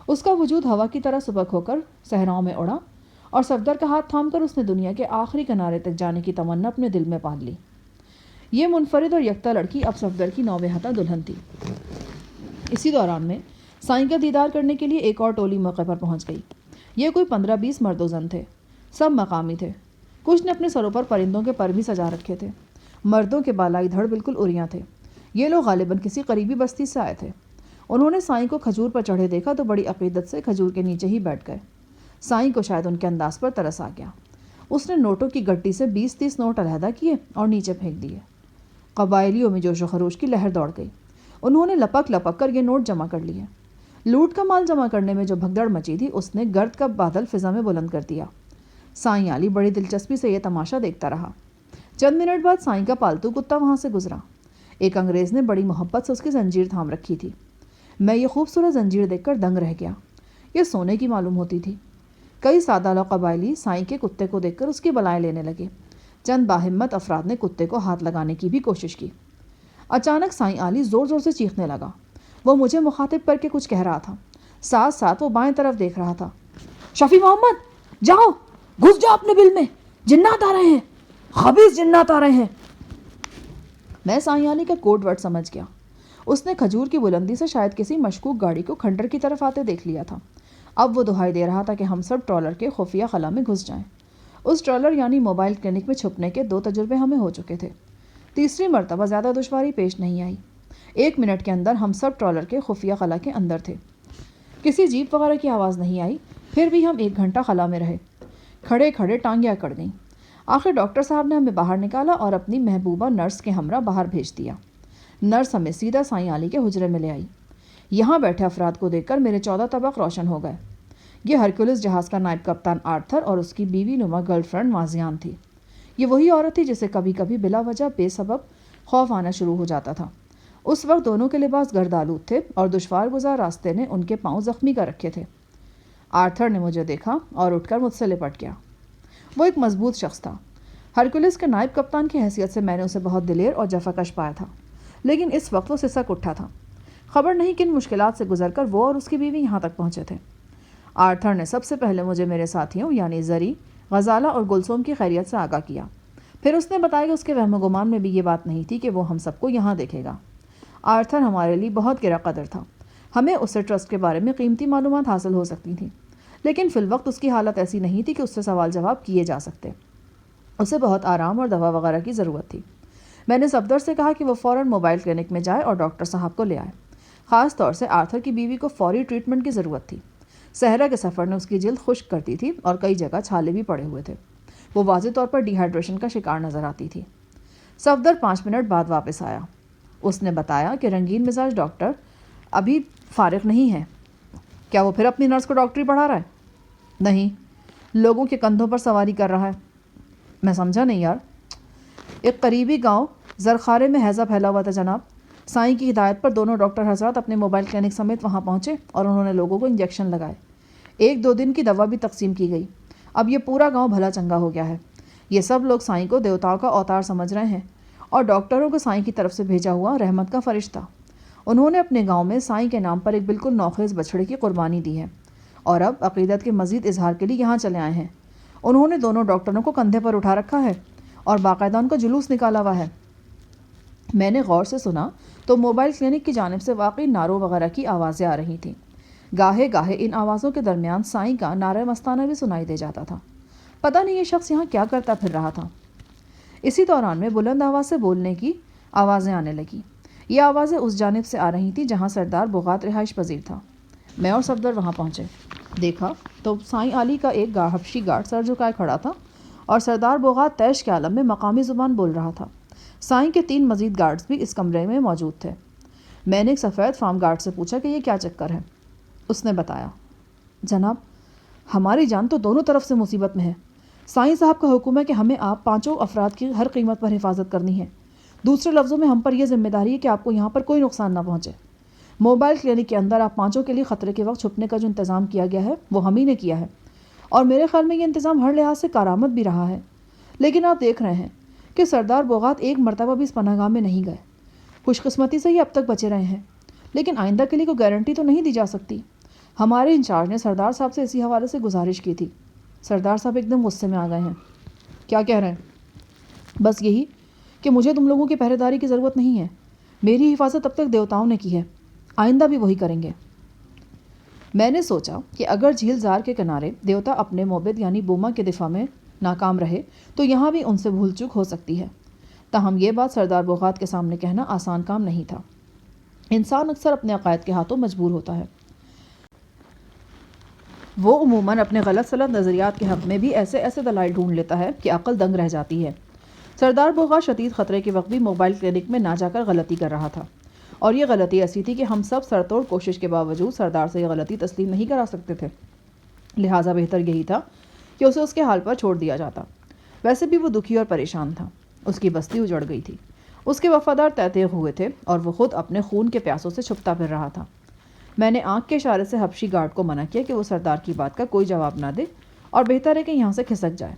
اس کا وجود ہوا کی طرح سبک ہو کر صحراؤں میں اڑا اور صفدر کا ہاتھ تھام کر اس نے دنیا کے آخری کنارے تک جانے کی تمنا اپنے دل میں پال لی۔ یہ منفرد اور یکتا لڑکی اب صفدر کی نوبہتہ دلہن تھی۔ اسی دوران میں سائیں کا دیدار کرنے کے لیے ایک اور ٹولی موقع پر پہنچ گئی۔ یہ کوئی 15-20 مرد و زن تھے، سب مقامی تھے۔ کچھ نے اپنے سروں پر پرندوں کے پر بھی سجا رکھے تھے۔ مردوں کے بالائی دھڑ بالکل اریاں تھے۔ یہ لوگ غالباً کسی قریبی بستی سے آئے تھے۔ انہوں نے سائیں کو کھجور پر چڑھے دیکھا تو بڑی عقیدت سے کھجور کے نیچے ہی بیٹھ گئے۔ سائیں کو شاید ان کے انداز پر ترس آ گیا۔ اس نے نوٹوں کی گٹی سے 20-30 نوٹ علیحدہ کیے اور نیچے پھینک دیے۔ قبائلیوں میں جوش و خروش کی لہر دوڑ گئی۔ انہوں نے لپک لپک کر یہ نوٹ جمع کر لیے۔ لوٹ کا مال جمع کرنے میں جو بھگدڑ مچی تھی اس نے گرد کا بادل فضا میں بلند کر دیا۔ سائیں علی بڑی دلچسپی سے یہ تماشا دیکھتا رہا۔ چند منٹ بعد سائیں کا پالتو کتا وہاں سے گزرا۔ ایک انگریز نے بڑی محبت سے اس کی زنجیر تھام رکھی تھی۔ میں یہ خوبصورت زنجیر دیکھ کر دنگ رہ گیا۔ یہ سونے کی معلوم ہوتی تھی۔ کئی سادہ لو قبائلی سائیں کے کتے کو دیکھ کر اس کی بلائیں لینے لگے۔ چند باہمت افراد نے کتے کو ہاتھ لگانے کی بھی کوشش کی۔ اچانک سائیں علی زور زور سے چیخنے لگا۔ وہ مجھے مخاطب کر کے کچھ کہہ رہا تھا، ساتھ ساتھ وہ بائیں طرف دیکھ رہا تھا۔ شفیع محمد، جاؤ، گھس جاؤ اپنے بل میں، جنات آ رہے ہیں، خبیث جنات آ رہے ہیں۔ میں سائیں علی کا کوڈ ورڈ سمجھ گیا۔ اس نے کھجور کی بلندی سے شاید کسی مشکوک گاڑی کو کھنڈر کی طرف آتے دیکھ لیا تھا۔ اب وہ دہائی دے رہا تھا کہ ہم سب ٹرالر کے خفیہ خلا میں گھس جائیں۔ اس ٹرالر یعنی موبائل کلینک میں چھپنے کے 2 تجربے ہمیں ہو چکے تھے۔ تیسری مرتبہ زیادہ دشواری پیش نہیں آئی۔ 1 منٹ کے اندر ہم سب ٹرالر کے خفیہ خلا کے اندر تھے۔ کسی جیپ وغیرہ کی آواز نہیں آئی۔ پھر بھی ہم 1 گھنٹہ خلا میں رہے۔ کھڑے کھڑے ٹانگیاں اکڑ گئیں۔ آخر ڈاکٹر صاحب نے ہمیں باہر نکالا اور اپنی محبوبہ نرس کے ہمراہ باہر بھیج دیا۔ نرس ہمیں سیدھا سائیں علی کے حجرے میں لے آئی۔ یہاں بیٹھے افراد کو دیکھ کر میرے 14 طبق روشن ہو گئے۔ یہ ہرکولس جہاز کا نائب کپتان آرتھر اور اس کی بیوی نما گرل فرینڈ مازیان تھی۔ یہ وہی عورت تھی جسے کبھی کبھی بلا وجہ بے سبب خوف آنا شروع ہو جاتا تھا۔ اس وقت دونوں کے لباس گرد آلود تھے اور دشوار گزار راستے نے ان کے پاؤں زخمی کر رکھے تھے۔ آرتھر نے مجھے دیکھا اور اٹھ کر مجھ سے لپٹ گیا۔ وہ ایک مضبوط شخص تھا۔ ہرکولس کے نائب کپتان کی حیثیت سے میں نے اسے بہت دلیر اور جفاکش پایا تھا، لیکن اس وقت وہ سسک اٹھا تھا۔ خبر نہیں کن مشکلات سے گزر کر وہ اور اس کی بیوی یہاں تک پہنچے تھے۔ آرتھر نے سب سے پہلے مجھے میرے ساتھیوں یعنی زری، غزالہ اور گلسوم کی خیریت سے آگاہ کیا۔ پھر اس نے بتایا کہ اس کے وہم و گمان میں بھی یہ بات نہیں تھی کہ وہ ہم سب کو یہاں دیکھے گا۔ آرتھر ہمارے لیے بہت گرا قدر تھا۔ ہمیں اس سے ٹرسٹ کے بارے میں قیمتی معلومات حاصل ہو سکتی تھیں، لیکن فی الوقت اس کی حالت ایسی نہیں تھی کہ اس سے سوال جواب کیے جا سکتے۔ اسے بہت آرام اور دوا وغیرہ کی ضرورت تھی۔ میں نے صفدر سے کہا کہ وہ فوراً موبائل کلینک میں جائے اور ڈاکٹر صاحب کو لے آئے۔ خاص طور سے آرتھر کی بیوی کو فوری ٹریٹمنٹ کی ضرورت تھی۔ صحرا کے سفر نے اس کی جلد خشک کرتی تھی اور کئی جگہ چھالے بھی پڑے ہوئے تھے۔ وہ واضح طور پر ڈی ہائیڈریشن کا شکار نظر آتی تھی۔ صفدر 5 منٹ بعد واپس آیا۔ اس نے بتایا کہ رنگین مزاج ڈاکٹر ابھی فارغ نہیں ہے۔ کیا وہ پھر اپنی نرس کو ڈاکٹری پڑھا رہا ہے؟ نہیں، لوگوں کے کندھوں پر سواری کر رہا ہے۔ میں سمجھا نہیں یار۔ ایک قریبی گاؤں زرخارے میں ہیضہ پھیلا ہوا تھا جناب۔ سائیں کی ہدایت پر دونوں ڈاکٹر حضرات اپنے موبائل کلینک سمیت وہاں پہنچے اور انہوں نے لوگوں کو انجیکشن لگائے۔ 1-2 دن کی دوا بھی تقسیم کی گئی۔ اب یہ پورا گاؤں بھلا چنگا ہو گیا ہے۔ یہ سب لوگ سائیں کو دیوتاؤں کا اوتار سمجھ رہے ہیں اور ڈاکٹروں کو سائیں کی طرف سے بھیجا ہوا رحمت کا فرشتہ۔ انہوں نے اپنے گاؤں میں سائیں کے نام پر ایک بالکل نوخیز بچھڑے کی قربانی دی ہے اور اب عقیدت کے مزید اظہار کے لیے یہاں چلے آئے ہیں۔ انہوں نے دونوں ڈاکٹروں کو کندھے پر اٹھا رکھا ہے اور باقاعدہ ان کا جلوس نکالا ہوا ہے۔ میں نے غور سے سنا تو موبائل کلینک کی جانب سے واقعی نعروں وغیرہ کی آوازیں آ رہی تھیں۔ گاہے گاہے ان آوازوں کے درمیان سائیں کا نعرہ مستانہ بھی سنائی دے جاتا تھا۔ پتہ نہیں یہ شخص یہاں کیا کرتا پھر رہا تھا۔ اسی دوران میں بلند آواز سے بولنے کی آوازیں آنے لگیں۔ یہ آوازیں اس جانب سے آ رہی تھیں جہاں سردار بغات رہائش پذیر تھا۔ میں اور صفدر وہاں پہنچے۔ دیکھا تو سائیں علی کا ایک حبشی گارڈ سر جھکائے کھڑا تھا اور سردار بغات طیش کے عالم میں مقامی زبان بول رہا تھا۔ سائیں کے 3 مزید گارڈز بھی اس کمرے میں موجود تھے۔ میں نے ایک سفید فارم گارڈ سے پوچھا کہ یہ کیا چکر ہے؟ اس نے بتایا، جناب ہماری جان تو دونوں طرف سے مصیبت میں ہے۔ سائیں صاحب کا حکم ہے کہ ہمیں آپ 5 افراد کی ہر قیمت پر حفاظت کرنی ہے۔ دوسرے لفظوں میں ہم پر یہ ذمہ داری ہے کہ آپ کو یہاں پر کوئی نقصان نہ پہنچے۔ موبائل کلینک کے اندر آپ 5 کے لیے خطرے کے وقت چھپنے کا جو انتظام کیا گیا ہے وہ ہم ہی نے کیا ہے اور میرے خیال میں یہ انتظام ہر لحاظ سے کارآمد بھی رہا ہے۔ لیکن آپ دیکھ رہے ہیں کہ سردار بغات ایک مرتبہ بھی اس پناہ گاہ میں نہیں گئے۔ خوش قسمتی سے ہی اب تک بچے رہے ہیں، لیکن آئندہ کے لیے کوئی گارنٹی تو نہیں دی جا سکتی۔ ہمارے انچارج نے سردار صاحب سے اسی حوالے سے گزارش کی تھی۔ سردار صاحب ایک دم غصے میں آ گئے ہیں۔ کیا کہہ رہے ہیں؟ بس یہی کہ مجھے تم لوگوں کی پہرے داری کی ضرورت نہیں ہے۔ میری حفاظت اب تک دیوتاؤں نے کی ہے، آئندہ بھی وہی کریں گے۔ میں نے سوچا کہ اگر جھیل زار کے کنارے دیوتا اپنے موبد یعنی بوما کے دفاع میں ناکام رہے تو یہاں بھی ان سے بھول چوک ہو سکتی ہے۔ تاہم یہ بات سردار بغات کے سامنے کہنا آسان کام نہیں تھا۔ انسان اکثر اپنے عقائد کے ہاتھوں مجبور ہوتا ہے۔ وہ عموماً اپنے غلط سلط نظریات کے حق میں بھی ایسے دلائل ڈھونڈ لیتا ہے کہ عقل دنگ رہ جاتی ہے۔ سردار بغات شدید خطرے کے وقت بھی موبائل کلینک میں نہ جا کر غلطی کر رہا تھا، اور یہ غلطی ایسی تھی کہ ہم سب سرتوڑ کوشش کے باوجود سردار سے یہ غلطی تسلیم نہیں کرا سکتے تھے۔ لہٰذا بہتر یہی تھا کہ اسے اس کے حال پر چھوڑ دیا جاتا۔ ویسے بھی وہ دکھی اور پریشان تھا۔ اس کی بستی اجڑ گئی تھی، اس کے وفادار تیغ ہوئے تھے اور وہ خود اپنے خون کے پیاسوں سے چھپتا پھر رہا تھا۔ میں نے آنکھ کے اشارے سے حبشی گارڈ کو منع کیا کہ وہ سردار کی بات کا کوئی جواب نہ دے اور بہتر ہے کہ یہاں سے کھسک جائے۔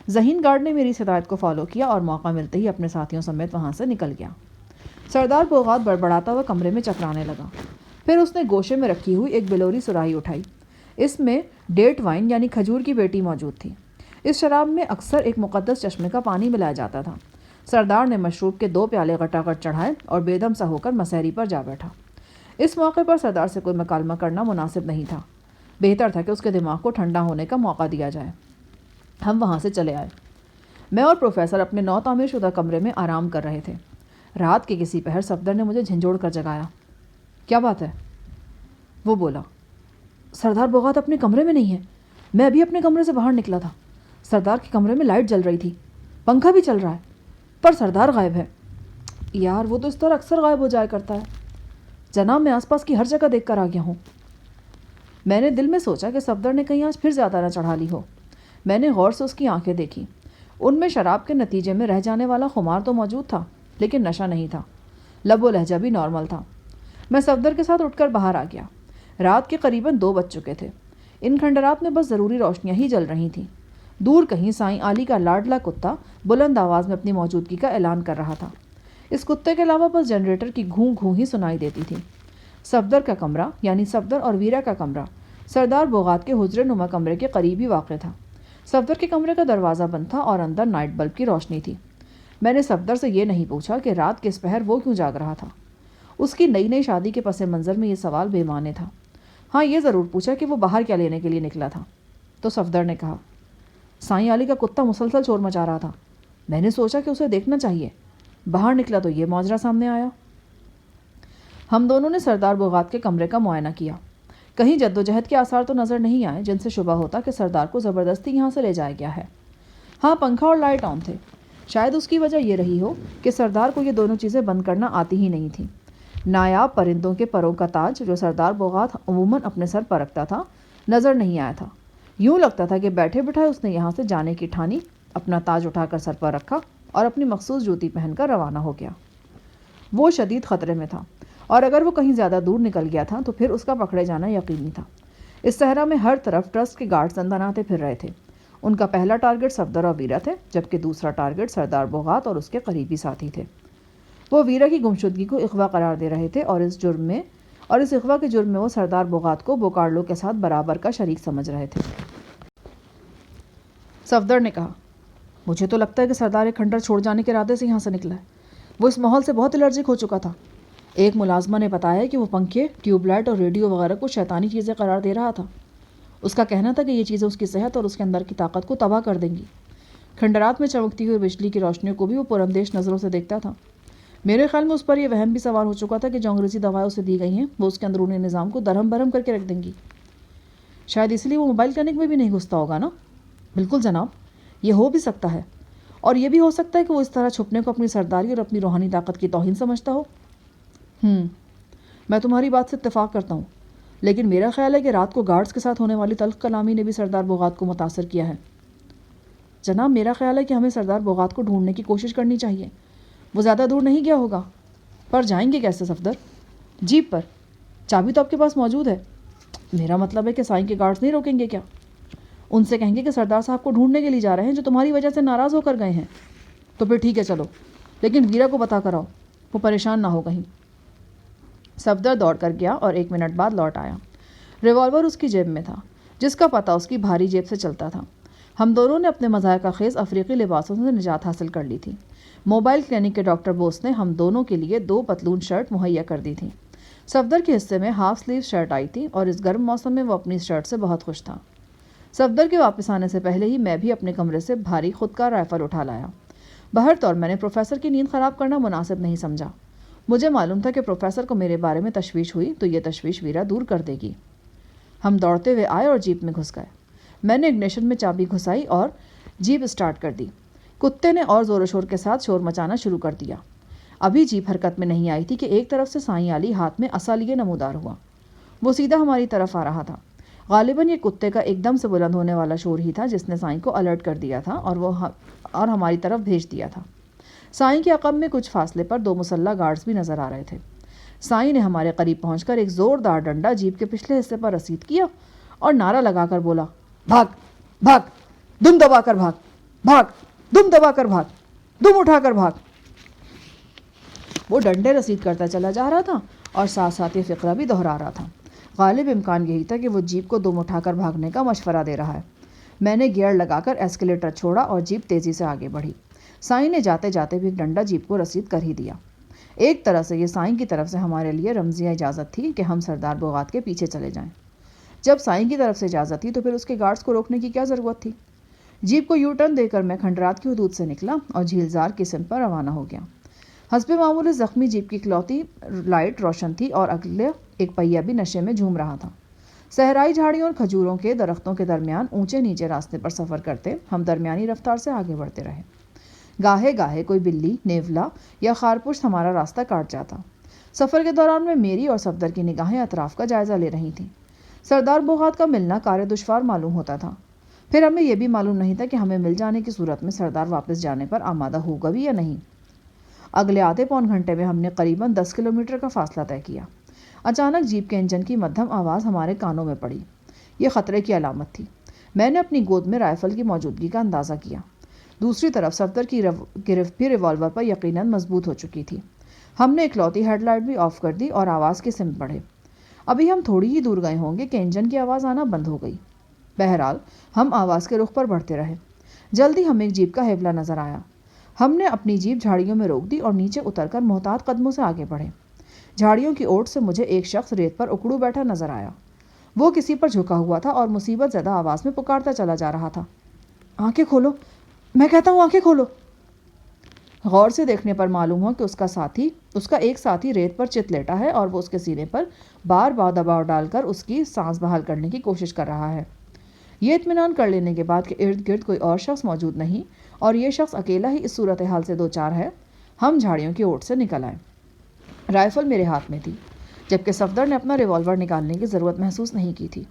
ذہین گارڈ نے میری ہدایت کو فالو کیا اور موقع ملتے ہی اپنے ساتھیوں سمیت وہاں سے نکل گیا۔ سردار بغات بڑبڑاتا ہوا کمرے میں چکرانے لگا۔ پھر اس نے گوشے میں رکھی ہوئی ایک بلوری سراہی اٹھائی۔ اس میں ڈیٹ وائن یعنی کھجور کی بیٹی موجود تھی۔ اس شراب میں اکثر ایک مقدس چشمے کا پانی ملایا جاتا تھا۔ سردار نے مشروب کے 2 پیالے گٹاگٹ چڑھائے اور بے دم سا ہو کر مسحری پر جا بیٹھا۔ اس موقع پر سردار سے کوئی مکالمہ کرنا مناسب نہیں تھا۔ بہتر تھا کہ اس کے دماغ کو ٹھنڈا ہونے کا موقع دیا جائے۔ ہم وہاں سے چلے آئے۔ میں اور پروفیسر اپنے نو تعمیر شدہ کمرے میں آرام کر رہے تھے۔ رات کے کسی پہر صفدر نے مجھے جھنجھوڑ کر جگایا۔ کیا بات ہے؟ وہ بولا، سردار بغات اپنے کمرے میں نہیں ہے۔ میں ابھی اپنے کمرے سے باہر نکلا تھا۔ سردار کے کمرے میں لائٹ جل رہی تھی، پنکھا بھی چل رہا ہے، پر سردار غائب ہے۔ یار وہ تو اس طرح اکثر غائب ہو جایا کرتا ہے۔ جناب میں آس پاس کی ہر جگہ دیکھ کر آ گیا ہوں۔ میں نے دل میں سوچا کہ صفدر نے کہیں آج پھر زیادہ نہ چڑھا لی ہو۔ میں نے غور سے اس کی آنکھیں دیکھیں۔ ان میں شراب کے نتیجے میں رہ جانے والا خمار تو موجود تھا، لیکن نشہ نہیں تھا۔ لب و لہجہ بھی نارمل تھا۔ میں صفدر کے ساتھ اٹھ کر باہر آ گیا۔ رات کے قریباً 2 بج چکے تھے۔ ان کھنڈرات میں بس ضروری روشنیاں ہی جل رہی تھیں۔ دور کہیں سائیں علی کا لاڈلا کتا بلند آواز میں اپنی موجودگی کا اعلان کر رہا تھا۔ اس کتے کے علاوہ بس جنریٹر کی گھوں گھوں ہی سنائی دیتی تھی۔ صفدر کا کمرہ یعنی صفدر اور ویرا کا کمرہ سردار بغات کے حجرے نما کمرے کے قریب ہی واقع تھا۔ صفدر کے کمرے کا دروازہ بند تھا اور اندر نائٹ بلب کی روشنی تھی۔ میں نے صفدر سے یہ نہیں پوچھا کہ رات کے اس پہر وہ کیوں جاگ رہا تھا۔ اس کی نئی شادی کے پس منظر میں یہ سوال بے معنی تھا۔ ہاں یہ ضرور پوچھا کہ وہ باہر کیا لینے کے لیے نکلا تھا۔ تو صفدر نے کہا، سائیں علی کا کتا مسلسل شور مچا رہا تھا، میں نے سوچا کہ اسے دیکھنا چاہیے۔ باہر نکلا تو یہ ماجرا سامنے آیا۔ ہم دونوں نے سردار بغات کے کمرے کا معائنہ کیا۔ کہیں جدوجہد کے آثار تو نظر نہیں آئے جن سے شبہ ہوتا کہ سردار کو زبردستی یہاں سے لے جایا گیا ہے۔ ہاں، پنکھا اور لائٹ آن تھے۔ شاید اس کی وجہ یہ رہی ہو کہ سردار کو یہ دونوں چیزیں بند کرنا آتی ہی نہیں تھیں۔ نایاب پرندوں کے پروں کا تاج جو سردار بغات عموماً اپنے سر پر رکھتا تھا نظر نہیں آیا تھا۔ یوں لگتا تھا کہ بیٹھے بٹھائے اس نے یہاں سے جانے کی ٹھانی، اپنا تاج اٹھا کر سر پر رکھا اور اپنی مخصوص جوتی پہن کر روانہ ہو گیا۔ وہ شدید خطرے میں تھا، اور اگر وہ کہیں زیادہ دور نکل گیا تھا تو پھر اس کا پکڑے جانا یقینی تھا۔ اس صحرا میں ہر طرف ٹرسٹ کے گارڈز دندناتے پھر رہے تھے۔ ان کا پہلا ٹارگٹ صفدر اور ویرا تھے، جبکہ دوسرا ٹارگٹ سردار بغات اور اس کے قریبی ساتھی تھے۔ وہ ویرا کی گمشدگی کو اغوا قرار دے رہے تھے اور اس اغوا کے جرم میں وہ سردار بغات کو بوکارلو کے ساتھ برابر کا شریک سمجھ رہے تھے۔ صفدر نے کہا، مجھے تو لگتا ہے کہ سردار ایک کھنڈر چھوڑ جانے کے ارادے سے یہاں سے نکلا ہے۔ وہ اس ماحول سے بہت الرجک ہو چکا تھا۔ ایک ملازمہ نے بتایا کہ وہ پنکھے، ٹیوب لائٹ اور ریڈیو وغیرہ کو شیطانی چیزیں قرار دے رہا تھا۔ اس کا کہنا تھا کہ یہ چیزیں اس کی صحت اور اس کے اندر کی طاقت کو تباہ کر دیں گی۔ کھنڈرات میں چمکتی ہوئی بجلی کی روشنیوں کو بھی وہ پراندیش نظروں سے دیکھتا تھا۔ میرے خیال میں اس پر یہ وہم بھی سوار ہو چکا تھا کہ جو انگریزی دوائیں اسے دی گئی ہیں وہ اس کے اندرونی نظام کو درہم برہم کر کے رکھ دیں گی۔ شاید اس لیے وہ موبائل کلینک میں بھی نہیں گھستا ہوگا نا؟ بالکل جناب، یہ ہو بھی سکتا ہے، اور یہ بھی ہو سکتا ہے کہ وہ اس طرح چھپنے کو اپنی سرداری اور اپنی روحانی طاقت کی توہین سمجھتا ہو۔ میں تمہاری بات سے اتفاق کرتا ہوں، لیکن میرا خیال ہے کہ رات کو گارڈز کے ساتھ ہونے والی تلخ کلامی نے بھی سردار بغات کو متاثر کیا ہے۔ جناب، میرا خیال ہے کہ ہمیں سردار بغات کو ڈھونڈنے کی کوشش کرنی چاہیے۔ وہ زیادہ دور نہیں گیا ہوگا۔ پر جائیں گے کیسے صفدر؟ جیپ پر۔ چابی تو آپ کے پاس موجود ہے۔ میرا مطلب ہے کہ سائیں کے گارڈز نہیں روکیں گے کیا؟ ان سے کہیں گے کہ سردار صاحب کو ڈھونڈنے کے لیے جا رہے ہیں جو تمہاری وجہ سے ناراض ہو کر گئے ہیں۔ تو پھر ٹھیک ہے، چلو، لیکن ویرا کو بتا کر آؤ، وہ پریشان نہ ہو کہیں۔ صفدر دوڑ کر گیا اور 1 منٹ بعد لوٹ آیا۔ ریوالور اس کی جیب میں تھا، جس کا پتہ اس کی بھاری جیب سے چلتا تھا۔ ہم دونوں نے اپنے مضحکہ خیز افریقی لباسوں سے نجات حاصل کر لی تھی۔ موبائل کلینک کے ڈاکٹر بوس نے ہم دونوں کے لیے 2 پتلون شرٹ مہیا کر دی تھیں۔ صفدر کے حصے میں ہاف سلیو شرٹ آئی تھی اور اس گرم موسم میں وہ اپنی شرٹ سے بہت خوش تھا۔ صفدر کے واپس آنے سے پہلے ہی میں بھی اپنے کمرے سے بھاری خودکار رائفل اٹھا لایا۔ بہر طور میں نے پروفیسر کی نیند خراب کرنا مناسب نہیں سمجھا۔ مجھے معلوم تھا کہ پروفیسر کو میرے بارے میں تشویش ہوئی تو یہ تشویش ویرا دور کر دے گی۔ ہم دوڑتے ہوئے آئے اور جیپ میں گھس گئے۔ میں نے اگنیشن میں چابی گھسائی اور جیپ اسٹارٹ کر دی۔ کتے نے اور زور و شور کے ساتھ شور مچانا شروع کر دیا۔ ابھی جیپ حرکت میں نہیں آئی تھی کہ ایک طرف سے سائیں علی ہاتھ میں عصا لیے نمودار ہوا۔ وہ سیدھا ہماری طرف آ رہا تھا۔ غالباً یہ کتے کا ایک دم سے بلند ہونے والا شور ہی تھا جس نے سائیں کو الرٹ کر دیا تھا اور ہماری طرف بھیج دیا تھا۔ سائیں کے عقب میں کچھ فاصلے پر 2 مسلح گارڈز بھی نظر آ رہے تھے۔ سائیں نے ہمارے قریب پہنچ کر ایک زوردار ڈنڈا جیپ کے پچھلے حصے پر رسید کیا اور نعرہ لگا کر بولا، بھاگ بھاگ، دم دبا کر بھاگ، بھاگ، دم دبا کر بھاگ، دم اٹھا کر بھاگ۔ وہ ڈنڈے رسید کرتا چلا جا رہا تھا اور ساتھ ساتھ یہ فقرہ بھی دہرا رہا تھا۔ غالب امکان یہی تھا کہ وہ جیپ کو دم اٹھا کر بھاگنے کا مشورہ دے رہا ہے۔ میں نے گیئر لگا کر ایسکیلیٹر چھوڑا اور جیپ تیزی سے آگے بڑھی۔ سائیں نے جاتے جاتے بھی ایک ڈنڈا جیپ کو رسید کر ہی دیا۔ ایک طرح سے یہ سائیں کی طرف سے ہمارے لیے رمزیہ اجازت تھی کہ ہم سردار بغات کے پیچھے چلے جائیں۔ جب سائیں کی طرف سے اجازت تھی تو پھر اس کے گارڈز کو روکنے کی کیا ضرورت تھی؟ جیپ کو یو ٹرن دے کر میں کھنڈرات کی حدود سے نکلا اور جھیلزار کی سمت پر روانہ ہو گیا۔ حسب معمول زخمی جیپ کی اکلوتی لائٹ روشن تھی اور اگلے ایک پہیہ بھی نشے میں جھوم رہا تھا۔ صحرائی جھاڑیوں اور کھجوروں کے درختوں کے درمیان اونچے نیچے راستے پر سفر کرتے ہم درمیانی رفتار سے آگے بڑھتے رہے۔ گاہے گاہے کوئی بلی، نیولا یا خارپشت ہمارا راستہ کاٹ جاتا۔ سفر کے دوران میں میری اور صفدر کی نگاہیں اطراف کا جائزہ لے رہی تھیں۔ سردار بغات کا ملنا کار دشوار معلوم ہوتا تھا۔ پھر ہمیں یہ بھی معلوم نہیں تھا کہ ہمیں مل جانے کی صورت میں سردار واپس جانے پر آمادہ ہوگا بھی یا نہیں۔ اگلے آدھے پون گھنٹے میں ہم نے قریباً 10 کلومیٹر کا فاصلہ طے کیا۔ اچانک جیپ کے انجن کی مدھم آواز ہمارے کانوں میں پڑی۔ یہ خطرے کی علامت تھی۔ میں نے اپنی گود میں رائفل کی موجودگی کا اندازہ کیا۔ دوسری طرف صفدر کی گرفت بھی ریوالور پر یقیناً مضبوط ہو چکی تھی۔ ہم نے اکلوتی ہیڈ لائٹ بھی آف کر دی اور آواز کی سمت بڑھے۔ ابھی ہم تھوڑی ہی دور گئے ہوں گے کہ انجن کی آواز آنا بند ہو گئی۔ بہرحال ہم آواز کے رخ پر بڑھتے رہے۔ جلدی ہمیں ایک جیپ کا ہیبلا نظر آیا۔ ہم نے اپنی جیپ جھاڑیوں میں روک دی اور نیچے اتر کر محتاط قدموں سے آگے بڑھے۔ جھاڑیوں کی اوٹ سے مجھے ایک شخص ریت پر اکڑو بیٹھا نظر آیا۔ وہ کسی پر جھکا ہوا تھا اور مصیبت زدہ آواز میں پکارتا چلا جا رہا تھا، آنکھیں کھولو، میں کہتا ہوں آنکھیں کھولو۔ غور سے دیکھنے پر معلوم ہوا کہ اس کا ایک ساتھی ریت پر چت لیٹا ہے اور وہ اس کے سینے پر بار بار دباؤ ڈال کر اس کی سانس بحال کرنے کی کوشش کر رہا ہے۔ یہ اطمینان کر لینے کے بعد کہ ارد گرد کوئی اور شخص موجود نہیں اور یہ شخص اکیلا ہی اس صورتحال سے دوچار ہے، ہم جھاڑیوں کی اوٹ سے نکل آئے۔ رائفل میرے ہاتھ میں تھی، جبکہ صفدر نے اپنا ریوالور نکالنے کی ضرورت محسوس نہیں کی تھی۔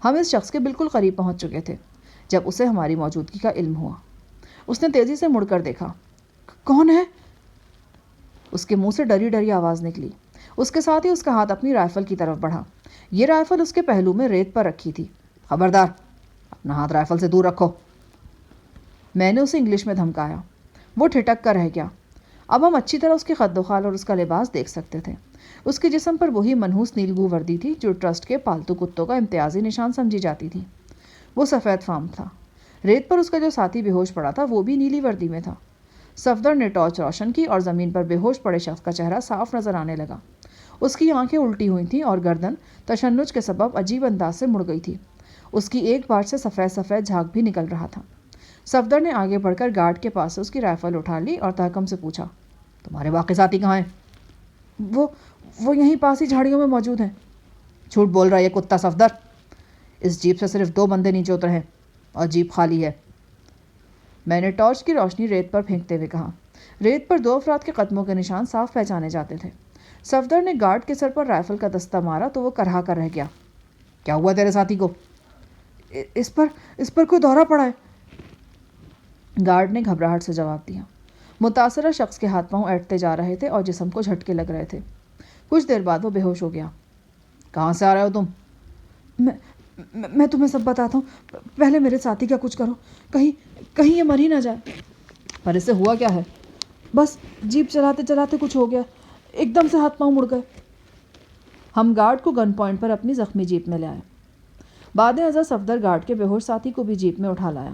ہم اس شخص کے بالکل قریب پہنچ چکے تھے جب اسے ہماری موجودگی کا علم ہوا۔ اس نے تیزی سے مڑ کر دیکھا۔ کون ہے؟ اس کے منہ سے ڈری ڈری آواز نکلی۔ اس کے ساتھ ہی اس کا ہاتھ اپنی رائفل کی طرف بڑھا۔ یہ رائفل اس کے پہلو میں ریت پر رکھی تھی۔ خبردار، اپنا ہاتھ رائفل سے دور رکھو، میں نے اسے انگلش میں دھمکایا۔ وہ ٹھٹک کر رہ گیا۔ اب ہم اچھی طرح اس کے قد و خال اور اس کا لباس دیکھ سکتے تھے۔ اس کے جسم پر وہی منحوس نیلگو وردی تھی جو ٹرسٹ کے پالتو کتوں کا امتیازی نشان سمجھی جاتی تھی۔ وہ سفید فام تھا۔ ریت پر اس کا جو ساتھی بے ہوش پڑا تھا وہ بھی نیلی وردی میں تھا۔ صفدر نے ٹارچ روشن کی اور زمین پر بے ہوش پڑے شخص کا چہرہ صاف نظر آنے لگا۔ اس کی آنکھیں الٹی ہوئی تھیں اور گردن تشنج کے سبب عجیب انداز سے مڑ گئی تھی۔ اس کی ایک بار سے سفید سفید جھاگ بھی نکل رہا تھا۔ صفدر نے آگے بڑھ کر گارڈ کے پاس سے اس کی رائفل اٹھا لی اور تحکم سے پوچھا، تمہارے باقی ساتھی کہاں ہیں؟ وہ یہیں پاس ہی جھاڑیوں میں موجود ہیں۔ جھوٹ بول رہا ہے یہ کتا صفدر۔ اس جیپ سے صرف 2 بندے نیچے اترے ہیں اور جیپ خالی ہے، میں نے ٹارچ کی روشنی ریت پر پھینکتے ہوئے کہا۔ ریت پر 2 افراد کے قدموں کے نشان صاف پہچانے جاتے تھے۔ صفدر نے گارڈ کے سر پر رائفل کا دستہ مارا تو وہ کرہا کر رہ گیا۔ کیا ہوا تیرے ساتھی کو؟ اس پر کوئی دورہ پڑا ہے، گارڈ نے گھبراہٹ سے جواب دیا۔ متاثرہ شخص کے ہاتھ پاؤں ایٹتے جا رہے تھے اور جسم کو جھٹکے لگ رہے تھے۔ کچھ دیر بعد وہ بے ہوش ہو گیا۔ کہاں سے آ رہے ہو تم؟ میں تمہیں سب بتاتا ہوں، پہلے میرے ساتھی کا کچھ کرو، کہیں یہ مر ہی نہ جائے۔ پر اس سے ہوا کیا ہے؟ بس جیپ چلاتے چلاتے کچھ ہو گیا، ایک دم سے ہاتھ پاؤں مڑ گئے۔ ہم گارڈ کو گن پوائنٹ پر اپنی زخمی جیپ میں لے آئے۔ بعد ازاں صفدر گارڈ کے بے ہوش ساتھی کو بھی جیپ میں اٹھا لایا۔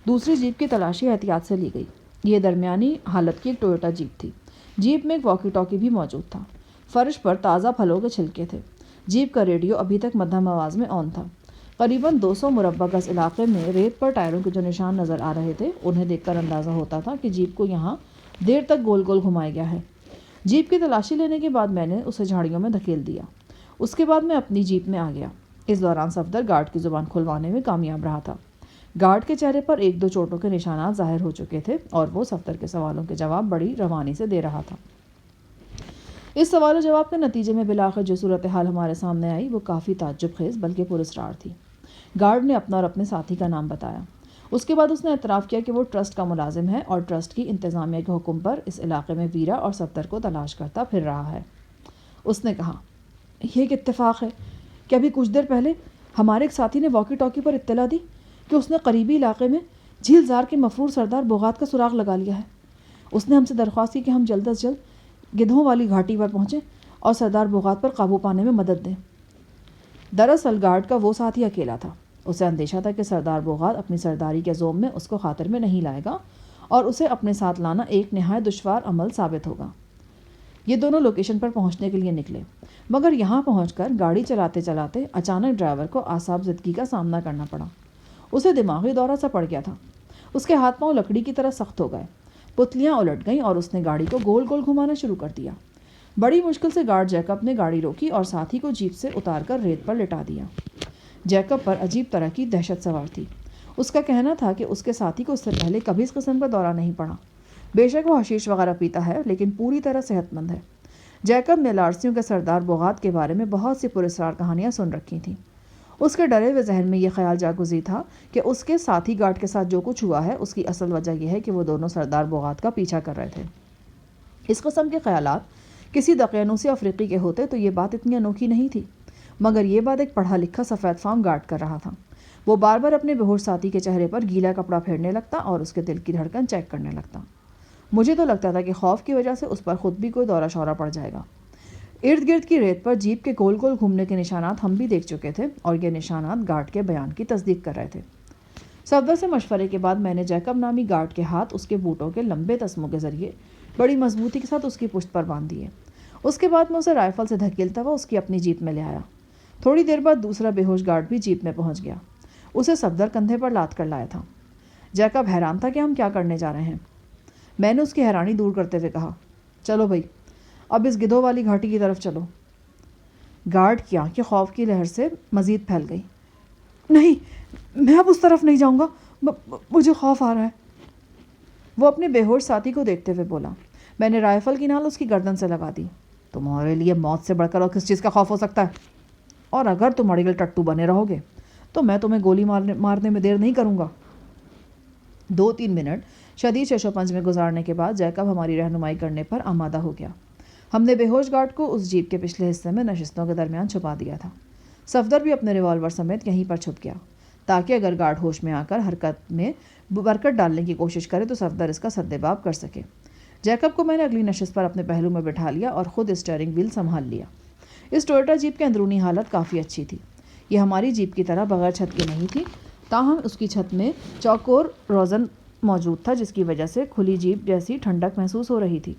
دوسری جیپ کی تلاشی احتیاط سے لی گئی۔ یہ درمیانی حالت کی ایک ٹویوٹا جیپ تھی۔ جیپ میں ایک واکی ٹاکی بھی موجود تھا۔ فرش پر تازہ پھلوں کے چھلکے تھے۔ جیپ کا ریڈیو ابھی تک مدھم آواز میں آن تھا۔ قریباً 200 مربع گز علاقے میں ریت پر ٹائروں کے جو نشان نظر آ رہے تھے انہیں دیکھ کر اندازہ ہوتا تھا کہ جیپ کو یہاں دیر تک گول گول گھمایا گیا ہے۔ جیپ کی تلاشی لینے کے بعد میں نے اسے جھاڑیوں میں دھکیل دیا۔ اس کے بعد میں اپنی جیپ میں آ گیا۔ اس دوران صفدر گارڈ کی زبان کھلوانے میں کامیاب رہا تھا۔ گارڈ کے چہرے پر 1-2 چوٹوں کے نشانات ظاہر ہو چکے تھے اور وہ صفدر کے سوالوں کے جواب بڑی روانی سے دے رہا تھا۔ اس سوال و جواب کے نتیجے میں بالآخر جو صورتحال ہمارے سامنے آئی وہ کافی تعجب خیز بلکہ پراسرار تھی۔ گارڈ نے اپنا اور اپنے ساتھی کا نام بتایا۔ اس کے بعد اس نے اعتراف کیا کہ وہ ٹرسٹ کا ملازم ہے اور ٹرسٹ کی انتظامیہ کے حکم پر اس علاقے میں ویرا اور صفدر کو تلاش کرتا پھر رہا ہے۔ اس نے کہا، یہ ایک اتفاق ہے کہ ابھی کچھ دیر پہلے ہمارے ایک ساتھی نے واکی ٹاکی پر اطلاع دی کہ اس نے قریبی علاقے میں جھیل زار کے مفرور سردار بوغات کا سراغ لگا لیا ہے۔ اس نے ہم سے درخواست کی کہ ہم جلد از جلد گدھوں والی گھاٹی پر پہنچیں اور سردار بوغات پر قابو پانے میں مدد دیں۔ دراصل گارڈ کا وہ ساتھی اکیلا تھا۔ اسے اندیشہ تھا کہ سردار بوغات اپنی سرداری کے زوم میں اس کو خاطر میں نہیں لائے گا اور اسے اپنے ساتھ لانا ایک نہایت دشوار عمل ثابت ہوگا۔ یہ دونوں لوکیشن پر پہنچنے کے لیے نکلے، مگر یہاں پہنچ کر گاڑی چلاتے چلاتے اچانک ڈرائیور کو اعصاب زدگی کا سامنا کرنا پڑا۔ اسے دماغی دورہ سا پڑ گیا تھا۔ اس کے ہاتھ پاؤں لکڑی کی طرح سخت ہو گئے، پتلیاں الٹ گئیں اور اس نے گاڑی کو گول گول گھمانا شروع کر دیا۔ بڑی مشکل سے گارڈ جیکب نے گاڑی روکی اور ساتھی کو جیپ سے اتار کر ریت پر لٹا دیا۔ جیکب پر عجیب طرح کی دہشت سوار تھی۔ اس کا کہنا تھا کہ اس کے ساتھی کو اس سے پہلے کبھی اس قسم کا دورہ نہیں پڑا۔ بے شک وہ حشیش وغیرہ پیتا ہے لیکن پوری طرح صحت مند ہے۔ جیکب نے لارسیوں کے سردار بوغات کے بارے میں بہت سی پراسرار کہانیاں سن رکھی تھیں۔ اس کے ڈرے ہوئے ذہن میں یہ خیال جاگزی تھا کہ اس کے ساتھی گارڈ کے ساتھ جو کچھ ہوا ہے اس کی اصل وجہ یہ ہے کہ وہ دونوں سردار بوغات کا پیچھا کر رہے تھے۔ اس قسم کے خیالات کسی دقیانوسی افریقی کے ہوتے تو یہ بات اتنی انوکھی نہیں تھی، مگر یہ بات ایک پڑھا لکھا سفید فام گارڈ کر رہا تھا۔ وہ بار بار اپنے بے ہوش ساتھی کے چہرے پر گیلا کپڑا پھیرنے لگتا اور اس کے دل کی دھڑکن چیک کرنے لگتا۔ مجھے تو لگتا تھا کہ خوف کی وجہ سے اس پر خود بھی کوئی دورہ شورہ پڑ جائے گا۔ ارد گرد کی ریت پر جیپ کے گول گول گھومنے کے نشانات ہم بھی دیکھ چکے تھے اور یہ نشانات گارڈ کے بیان کی تصدیق کر رہے تھے۔ صفدر سے مشورے کے بعد میں نے جیکب نامی گارڈ کے ہاتھ اس کے بوٹوں کے لمبے تسموں کے ذریعے بڑی مضبوطی کے ساتھ اس کی پشت پر باندھ دیے۔ اس کے بعد میں اسے رائفل سے دھکیلتا ہوا اس کی اپنی جیپ میں لے آیا۔ تھوڑی دیر بعد دوسرا بے ہوش گارڈ بھی جیپ میں پہنچ گیا۔ اسے صفدر کندھے پر لاد کر لایا تھا۔ جیکب حیران تھا کہ ہم کیا کرنے جا رہے ہیں۔ میں نے اس کی حیرانی دور کرتے ہوئے کہا، چلو بھائی، اب اس گدھوں والی گھاٹی کی طرف چلو۔ گارڈ کی آنکھیں خوف کی لہر سے مزید پھیل گئی۔ نہیں، میں اب اس طرف نہیں جاؤں گا، مجھے خوف آ رہا ہے۔ وہ اپنے بے ہوش ساتھی کو دیکھتے ہوئے بولا۔ میں نے رائفل کی نال اس کی گردن سے لگا دی۔ تمہارے لیے موت سے بڑھ کر اور کس چیز کا خوف ہو سکتا ہے؟ اور اگر تم اڑیگل ٹٹو بنے رہو گے تو میں تمہیں گولی مارنے میں دیر نہیں کروں گا۔ 2-3 منٹ شدید چش و پنج میں گزارنے کے بعد جیکب ہماری رہنمائی کرنے پر آمادہ ہو گیا۔ ہم نے بے ہوش گارڈ کو اس جیپ کے پچھلے حصے میں نشستوں کے درمیان چھپا دیا تھا۔ صفدر بھی اپنے ریوالور سمیت یہیں پر چھپ گیا تاکہ اگر گارڈ ہوش میں آ کر حرکت میں برکت ڈالنے کی کوشش کرے تو صفدر اس کا سدباب کر سکے۔ جیکب کو میں نے اگلی نشست پر اپنے پہلو میں بٹھا لیا اور خود اسٹیئرنگ ویل سنبھال لیا۔ اس ٹویوٹا جیپ کی اندرونی حالت کافی اچھی تھی۔ یہ ہماری جیپ کی طرح بغیر چھت کے نہیں تھی، تاہم اس کی چھت میں چوکور روزن موجود تھا جس کی وجہ سے کھلی جیپ جیسی ٹھنڈک محسوس ہو رہی تھی۔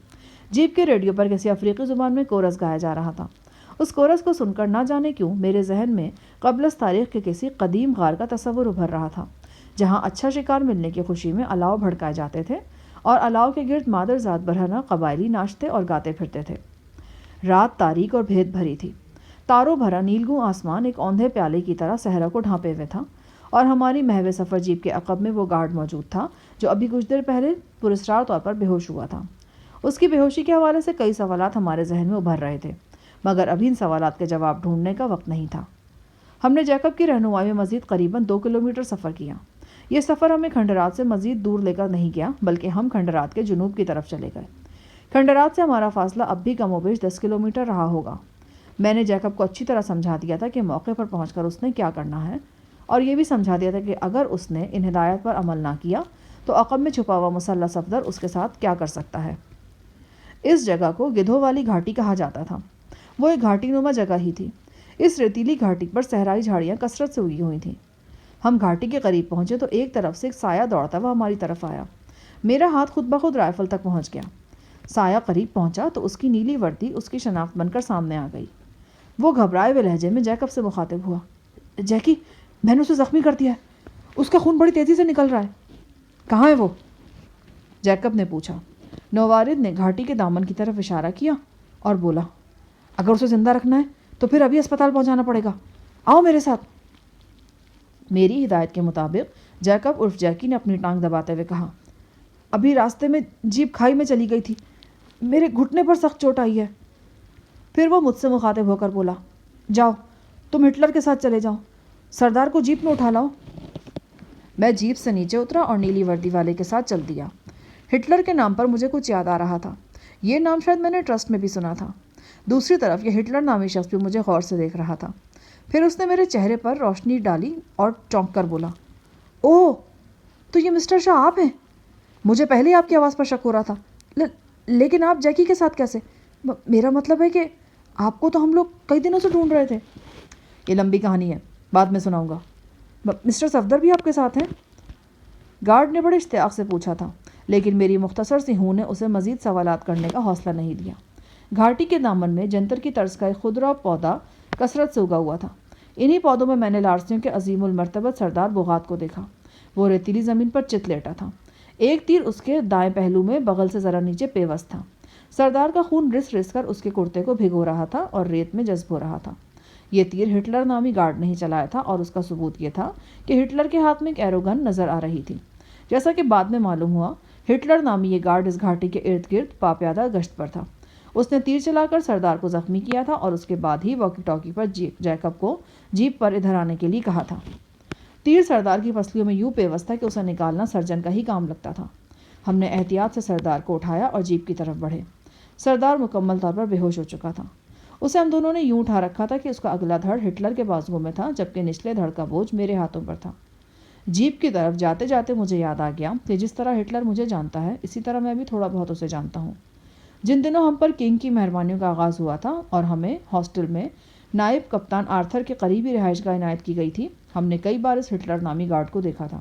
جیپ کے ریڈیو پر کسی افریقی زبان میں کورس گایا جا رہا تھا۔ اس کورس کو سن کر نہ جانے کیوں میرے ذہن میں قبل از تاریخ کے کسی قدیم غار کا تصور ابھر رہا تھا جہاں اچھا شکار ملنے کی خوشی میں الاؤ بھڑکائے جاتے تھے اور الاؤ کے گرد مادر ذات برہنہ قبائلی ناچتے اور گاتے پھرتے تھے۔ رات تاریک اور بھید بھری تھی۔ تاروں بھرا نیلگوں آسمان ایک اوندھے پیالے کی طرح صحرا کو ڈھانپے ہوئے تھا اور ہماری محو سفر جیپ کے عقب میں وہ گارڈ موجود تھا جو ابھی کچھ دیر پہلے پراسرار طور پر بے ہوش ہوا تھا۔ اس کی بے ہوشی کے حوالے سے کئی سوالات ہمارے ذہن میں ابھر رہے تھے، مگر ابھی ان سوالات کے جواب ڈھونڈنے کا وقت نہیں تھا۔ ہم نے جیکب کی رہنمائی میں مزید قریباً 2 کلومیٹر سفر کیا۔ یہ سفر ہمیں کھنڈرات سے مزید دور لے کر نہیں گیا بلکہ ہم کھنڈرات کے جنوب کی طرف چلے گئے۔ کھنڈرات سے ہمارا فاصلہ اب بھی کم و بیش 10 کلومیٹر رہا ہوگا۔ میں نے جیکب کو اچھی طرح سمجھا دیا تھا کہ موقع پر پہنچ کر اس نے کیا کرنا ہے، اور یہ بھی سمجھا دیا تھا کہ اگر اس نے ان ہدایات پر عمل نہ کیا تو عقب میں چھپا ہوا مسلح صفدر اس کے ساتھ کیا کر سکتا ہے۔ اس جگہ کو گدھوں والی گھاٹی کہا جاتا تھا۔ وہ ایک گھاٹی نما جگہ ہی تھی۔ اس ریتیلی گھاٹی پر صحرائی جھاڑیاں کثرت سے اگی ہوئی تھیں۔ ہم گھاٹی کے قریب پہنچے تو ایک طرف سے ایک سایہ دوڑتا ہوا ہماری طرف آیا۔ میرا ہاتھ خود بخود رائفل تک پہنچ گیا۔ سایہ قریب پہنچا تو اس کی نیلی وردی اس کی شناخت بن کر سامنے آ گئی۔ وہ گھبرائے ہوئے لہجے میں جیکب سے مخاطب ہوا۔ جیکی، میں نے اسے زخمی کر دیا ہے، اس کا خون بڑی تیزی سے نکل رہا ہے۔ کہاں ہے وہ؟ جیکب نے پوچھا۔ نووارد نے گھاٹی کے دامن کی طرف اشارہ کیا اور بولا، اگر اسے زندہ رکھنا ہے تو پھر ابھی اسپتال پہنچانا پڑے گا، آؤ میرے ساتھ۔ میری ہدایت کے مطابق جیکب عرف جیکی نے اپنی ٹانگ دباتے ہوئے کہا، ابھی راستے میں جیپ کھائی میں چلی گئی تھی، میرے گھٹنے پر سخت چوٹ آئی ہے۔ پھر وہ مجھ سے مخاطب ہو کر بولا، جاؤ تم ہٹلر کے ساتھ چلے جاؤ، سردار کو جیپ میں اٹھا لاؤ۔ میں جیپ سے نیچے اترا اور نیلی وردی والے کے ساتھ چل دیا۔ ہٹلر کے نام پر مجھے کچھ یاد آ رہا تھا۔ یہ نام شاید میں نے ٹرسٹ میں بھی سنا تھا۔ دوسری طرف یہ ہٹلر نامی شخص بھی مجھے غور سے دیکھ رہا تھا۔ پھر اس نے میرے چہرے پر روشنی ڈالی اور چونک کر بولا، اوہ، تو یہ مسٹر شاہ آپ ہیں؟ مجھے پہلے ہی آپ کی آواز پر شک ہو رہا تھا، لیکن آپ جیکی کے ساتھ کیسے؟ میرا مطلب ہے کہ آپ کو تو ہم لوگ کئی دنوں سے ڈھونڈ رہے تھے۔ یہ لمبی کہانی ہے، بعد میں سناؤں گا۔ مسٹر صفدر بھی آپ کے ساتھ ہیں؟ گارڈ نے بڑے اشتیاق سے پوچھا تھا، لیکن میری مختصر سی ہوں نے اسے مزید سوالات کرنے کا حوصلہ نہیں دیا۔ گھاٹی کے دامن میں جنتر کی طرز کا ایک خضرا پودا کثرت سے اگا ہوا تھا۔ انہی پودوں میں نے لارسیوں کے عظیم المرتبت سردار بغات کو دیکھا۔ وہ ریتیلی زمین پر چت لیٹا تھا۔ ایک تیر اس کے دائیں پہلو میں بغل سے ذرا نیچے پیوست تھا۔ سردار کا خون رس رس کر اس کے کرتے کو بھگو رہا تھا اور ریت میں جذب ہو رہا تھا۔ یہ تیر ہٹلر نامی گارڈ نے ہی چلایا تھا اور اس کا ثبوت یہ تھا کہ ہٹلر کے ہاتھ میں ایک ایرو گن نظر آ رہی تھی۔ جیسا کہ بعد میں معلوم ہوا، ہٹلر نامی یہ گارڈ اس گھاٹی کے ارد گرد پاپیادہ گشت پر تھا۔ اس نے تیر چلا کر سردار کو زخمی کیا تھا اور اس کے بعد ہی واکی ٹاکی پر جیکب کو جیپ پر ادھر آنے کے لیے کہا تھا۔ تیر سردار کی پسلیوں میں یوں پیوست تھا کہ اسے نکالنا سرجن کا ہی کام لگتا تھا۔ ہم نے احتیاط سے سردار کو اٹھایا اور جیپ کی طرف بڑھے۔ سردار مکمل طور پر بے ہوش ہو چکا تھا۔ اسے ہم دونوں نے یوں اٹھا رکھا تھا کہ اس کا اگلا دھڑ ہٹلر کے بازوؤں میں تھا جبکہ نچلے دھڑ کا بوجھ میرے ہاتھوں پر تھا۔ جیپ کی طرف جاتے جاتے مجھے یاد آ گیا کہ جس طرح ہٹلر مجھے جانتا ہے اسی طرح میں بھی تھوڑا بہت اسے جانتا ہوں۔ جن دنوں ہم پر کنگ کی مہربانیوں کا آغاز ہوا تھا اور ہمیں ہاسٹل میں نائب کپتان آرتھر کے قریبی رہائش گاہ عنایت کی گئی تھی، ہم نے کئی بار اس ہٹلر نامی گارڈ کو دیکھا تھا۔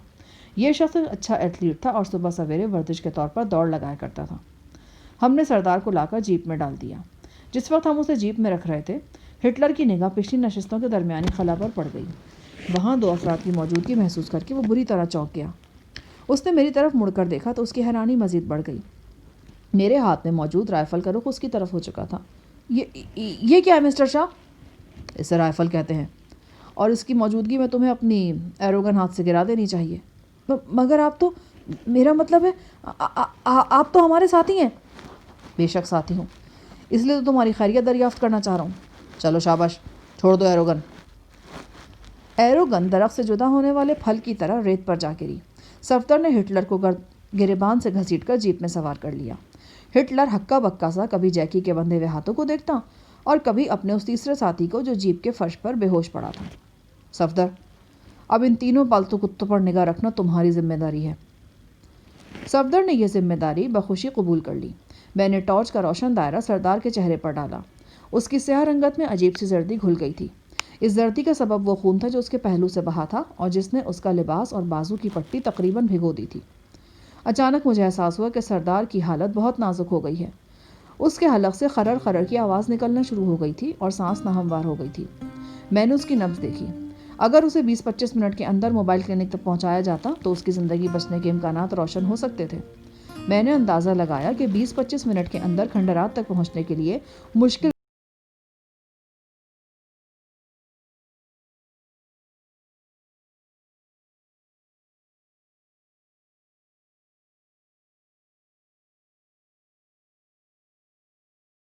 یہ شخص ایک اچھا ایتھلیٹ تھا اور صبح سویرے ورزش کے طور پر دوڑ لگایا کرتا تھا۔ ہم نے سردار کو لا کر جیپ میں ڈال دیا۔ جس وقت ہم اسے جیپ میں رکھ رہے تھے، ہٹلر کی نگاہ پچھلی نشستوں کے درمیانی خلا پر پڑ گئی۔ وہاں 2 افراد کی موجودگی محسوس کر کے وہ بری طرح چونک گیا۔ اس نے میری طرف مڑ کر دیکھا تو اس کی حیرانی مزید بڑھ گئی۔ میرے ہاتھ میں موجود رائفل کا رخ اس کی طرف ہو چکا تھا۔ یہ کیا ہے مسٹر شاہ؟ اسے رائفل کہتے ہیں، اور اس کی موجودگی میں تمہیں اپنی ایروگن ہاتھ سے گرا دینی چاہیے۔ مگر آپ تو، میرا مطلب ہے آپ تو ہمارے ساتھی ہیں۔ بے شک ساتھی ہوں، اس لیے تو تمہاری خیریت دریافت کرنا چاہ رہا ہوں۔ چلو شاباش، چھوڑ دو ایروگن۔ ایروگن درخت سے جدا ہونے والے پھل کی طرح ریت پر جا گری۔ صفدر نے ہٹلر کو گریبان سے گھسیٹ کر جیپ میں سوار کر لیا۔ ہٹلر ہکا بکا سا کبھی جیکی کے بندھے ہوئے ہاتھوں کو دیکھتا اور کبھی اپنے اس تیسرے ساتھی کو جو جیپ کے فرش پر بے ہوش پڑا تھا۔ صفدر، اب ان تینوں پالتو کتوں پر نگاہ رکھنا تمہاری ذمہ داری ہے۔ صفدر نے یہ ذمہ داری بخوشی قبول کر لی۔ میں نے ٹارچ کا روشن دائرہ سردار کے چہرے پر ڈالا۔ اس کی سیاہ رنگت میں عجیب سی زردی گھل گئی تھی۔ اس زردی کا سبب وہ خون تھا جو اس کے پہلو سے بہا تھا اور جس نے اس کا لباس اور بازو کی پٹی تقریباً بھگو دی تھی۔ اچانک مجھے احساس ہوا کہ سردار کی حالت بہت نازک ہو گئی ہے۔ اس کے حلق سے خرر خرر کی آواز نکلنا شروع ہو گئی تھی اور سانس ناہموار ہو گئی تھی۔ میں نے اس کی نبض دیکھی۔ اگر اسے 20-25 منٹ کے اندر موبائل کلینک تک پہنچایا جاتا تو اس کی زندگی بچنے کے امکانات روشن ہو سکتے تھے۔ میں نے اندازہ لگایا کہ 20-25 منٹ کے اندر کھنڈرات تک پہنچنے کے لیے مشکل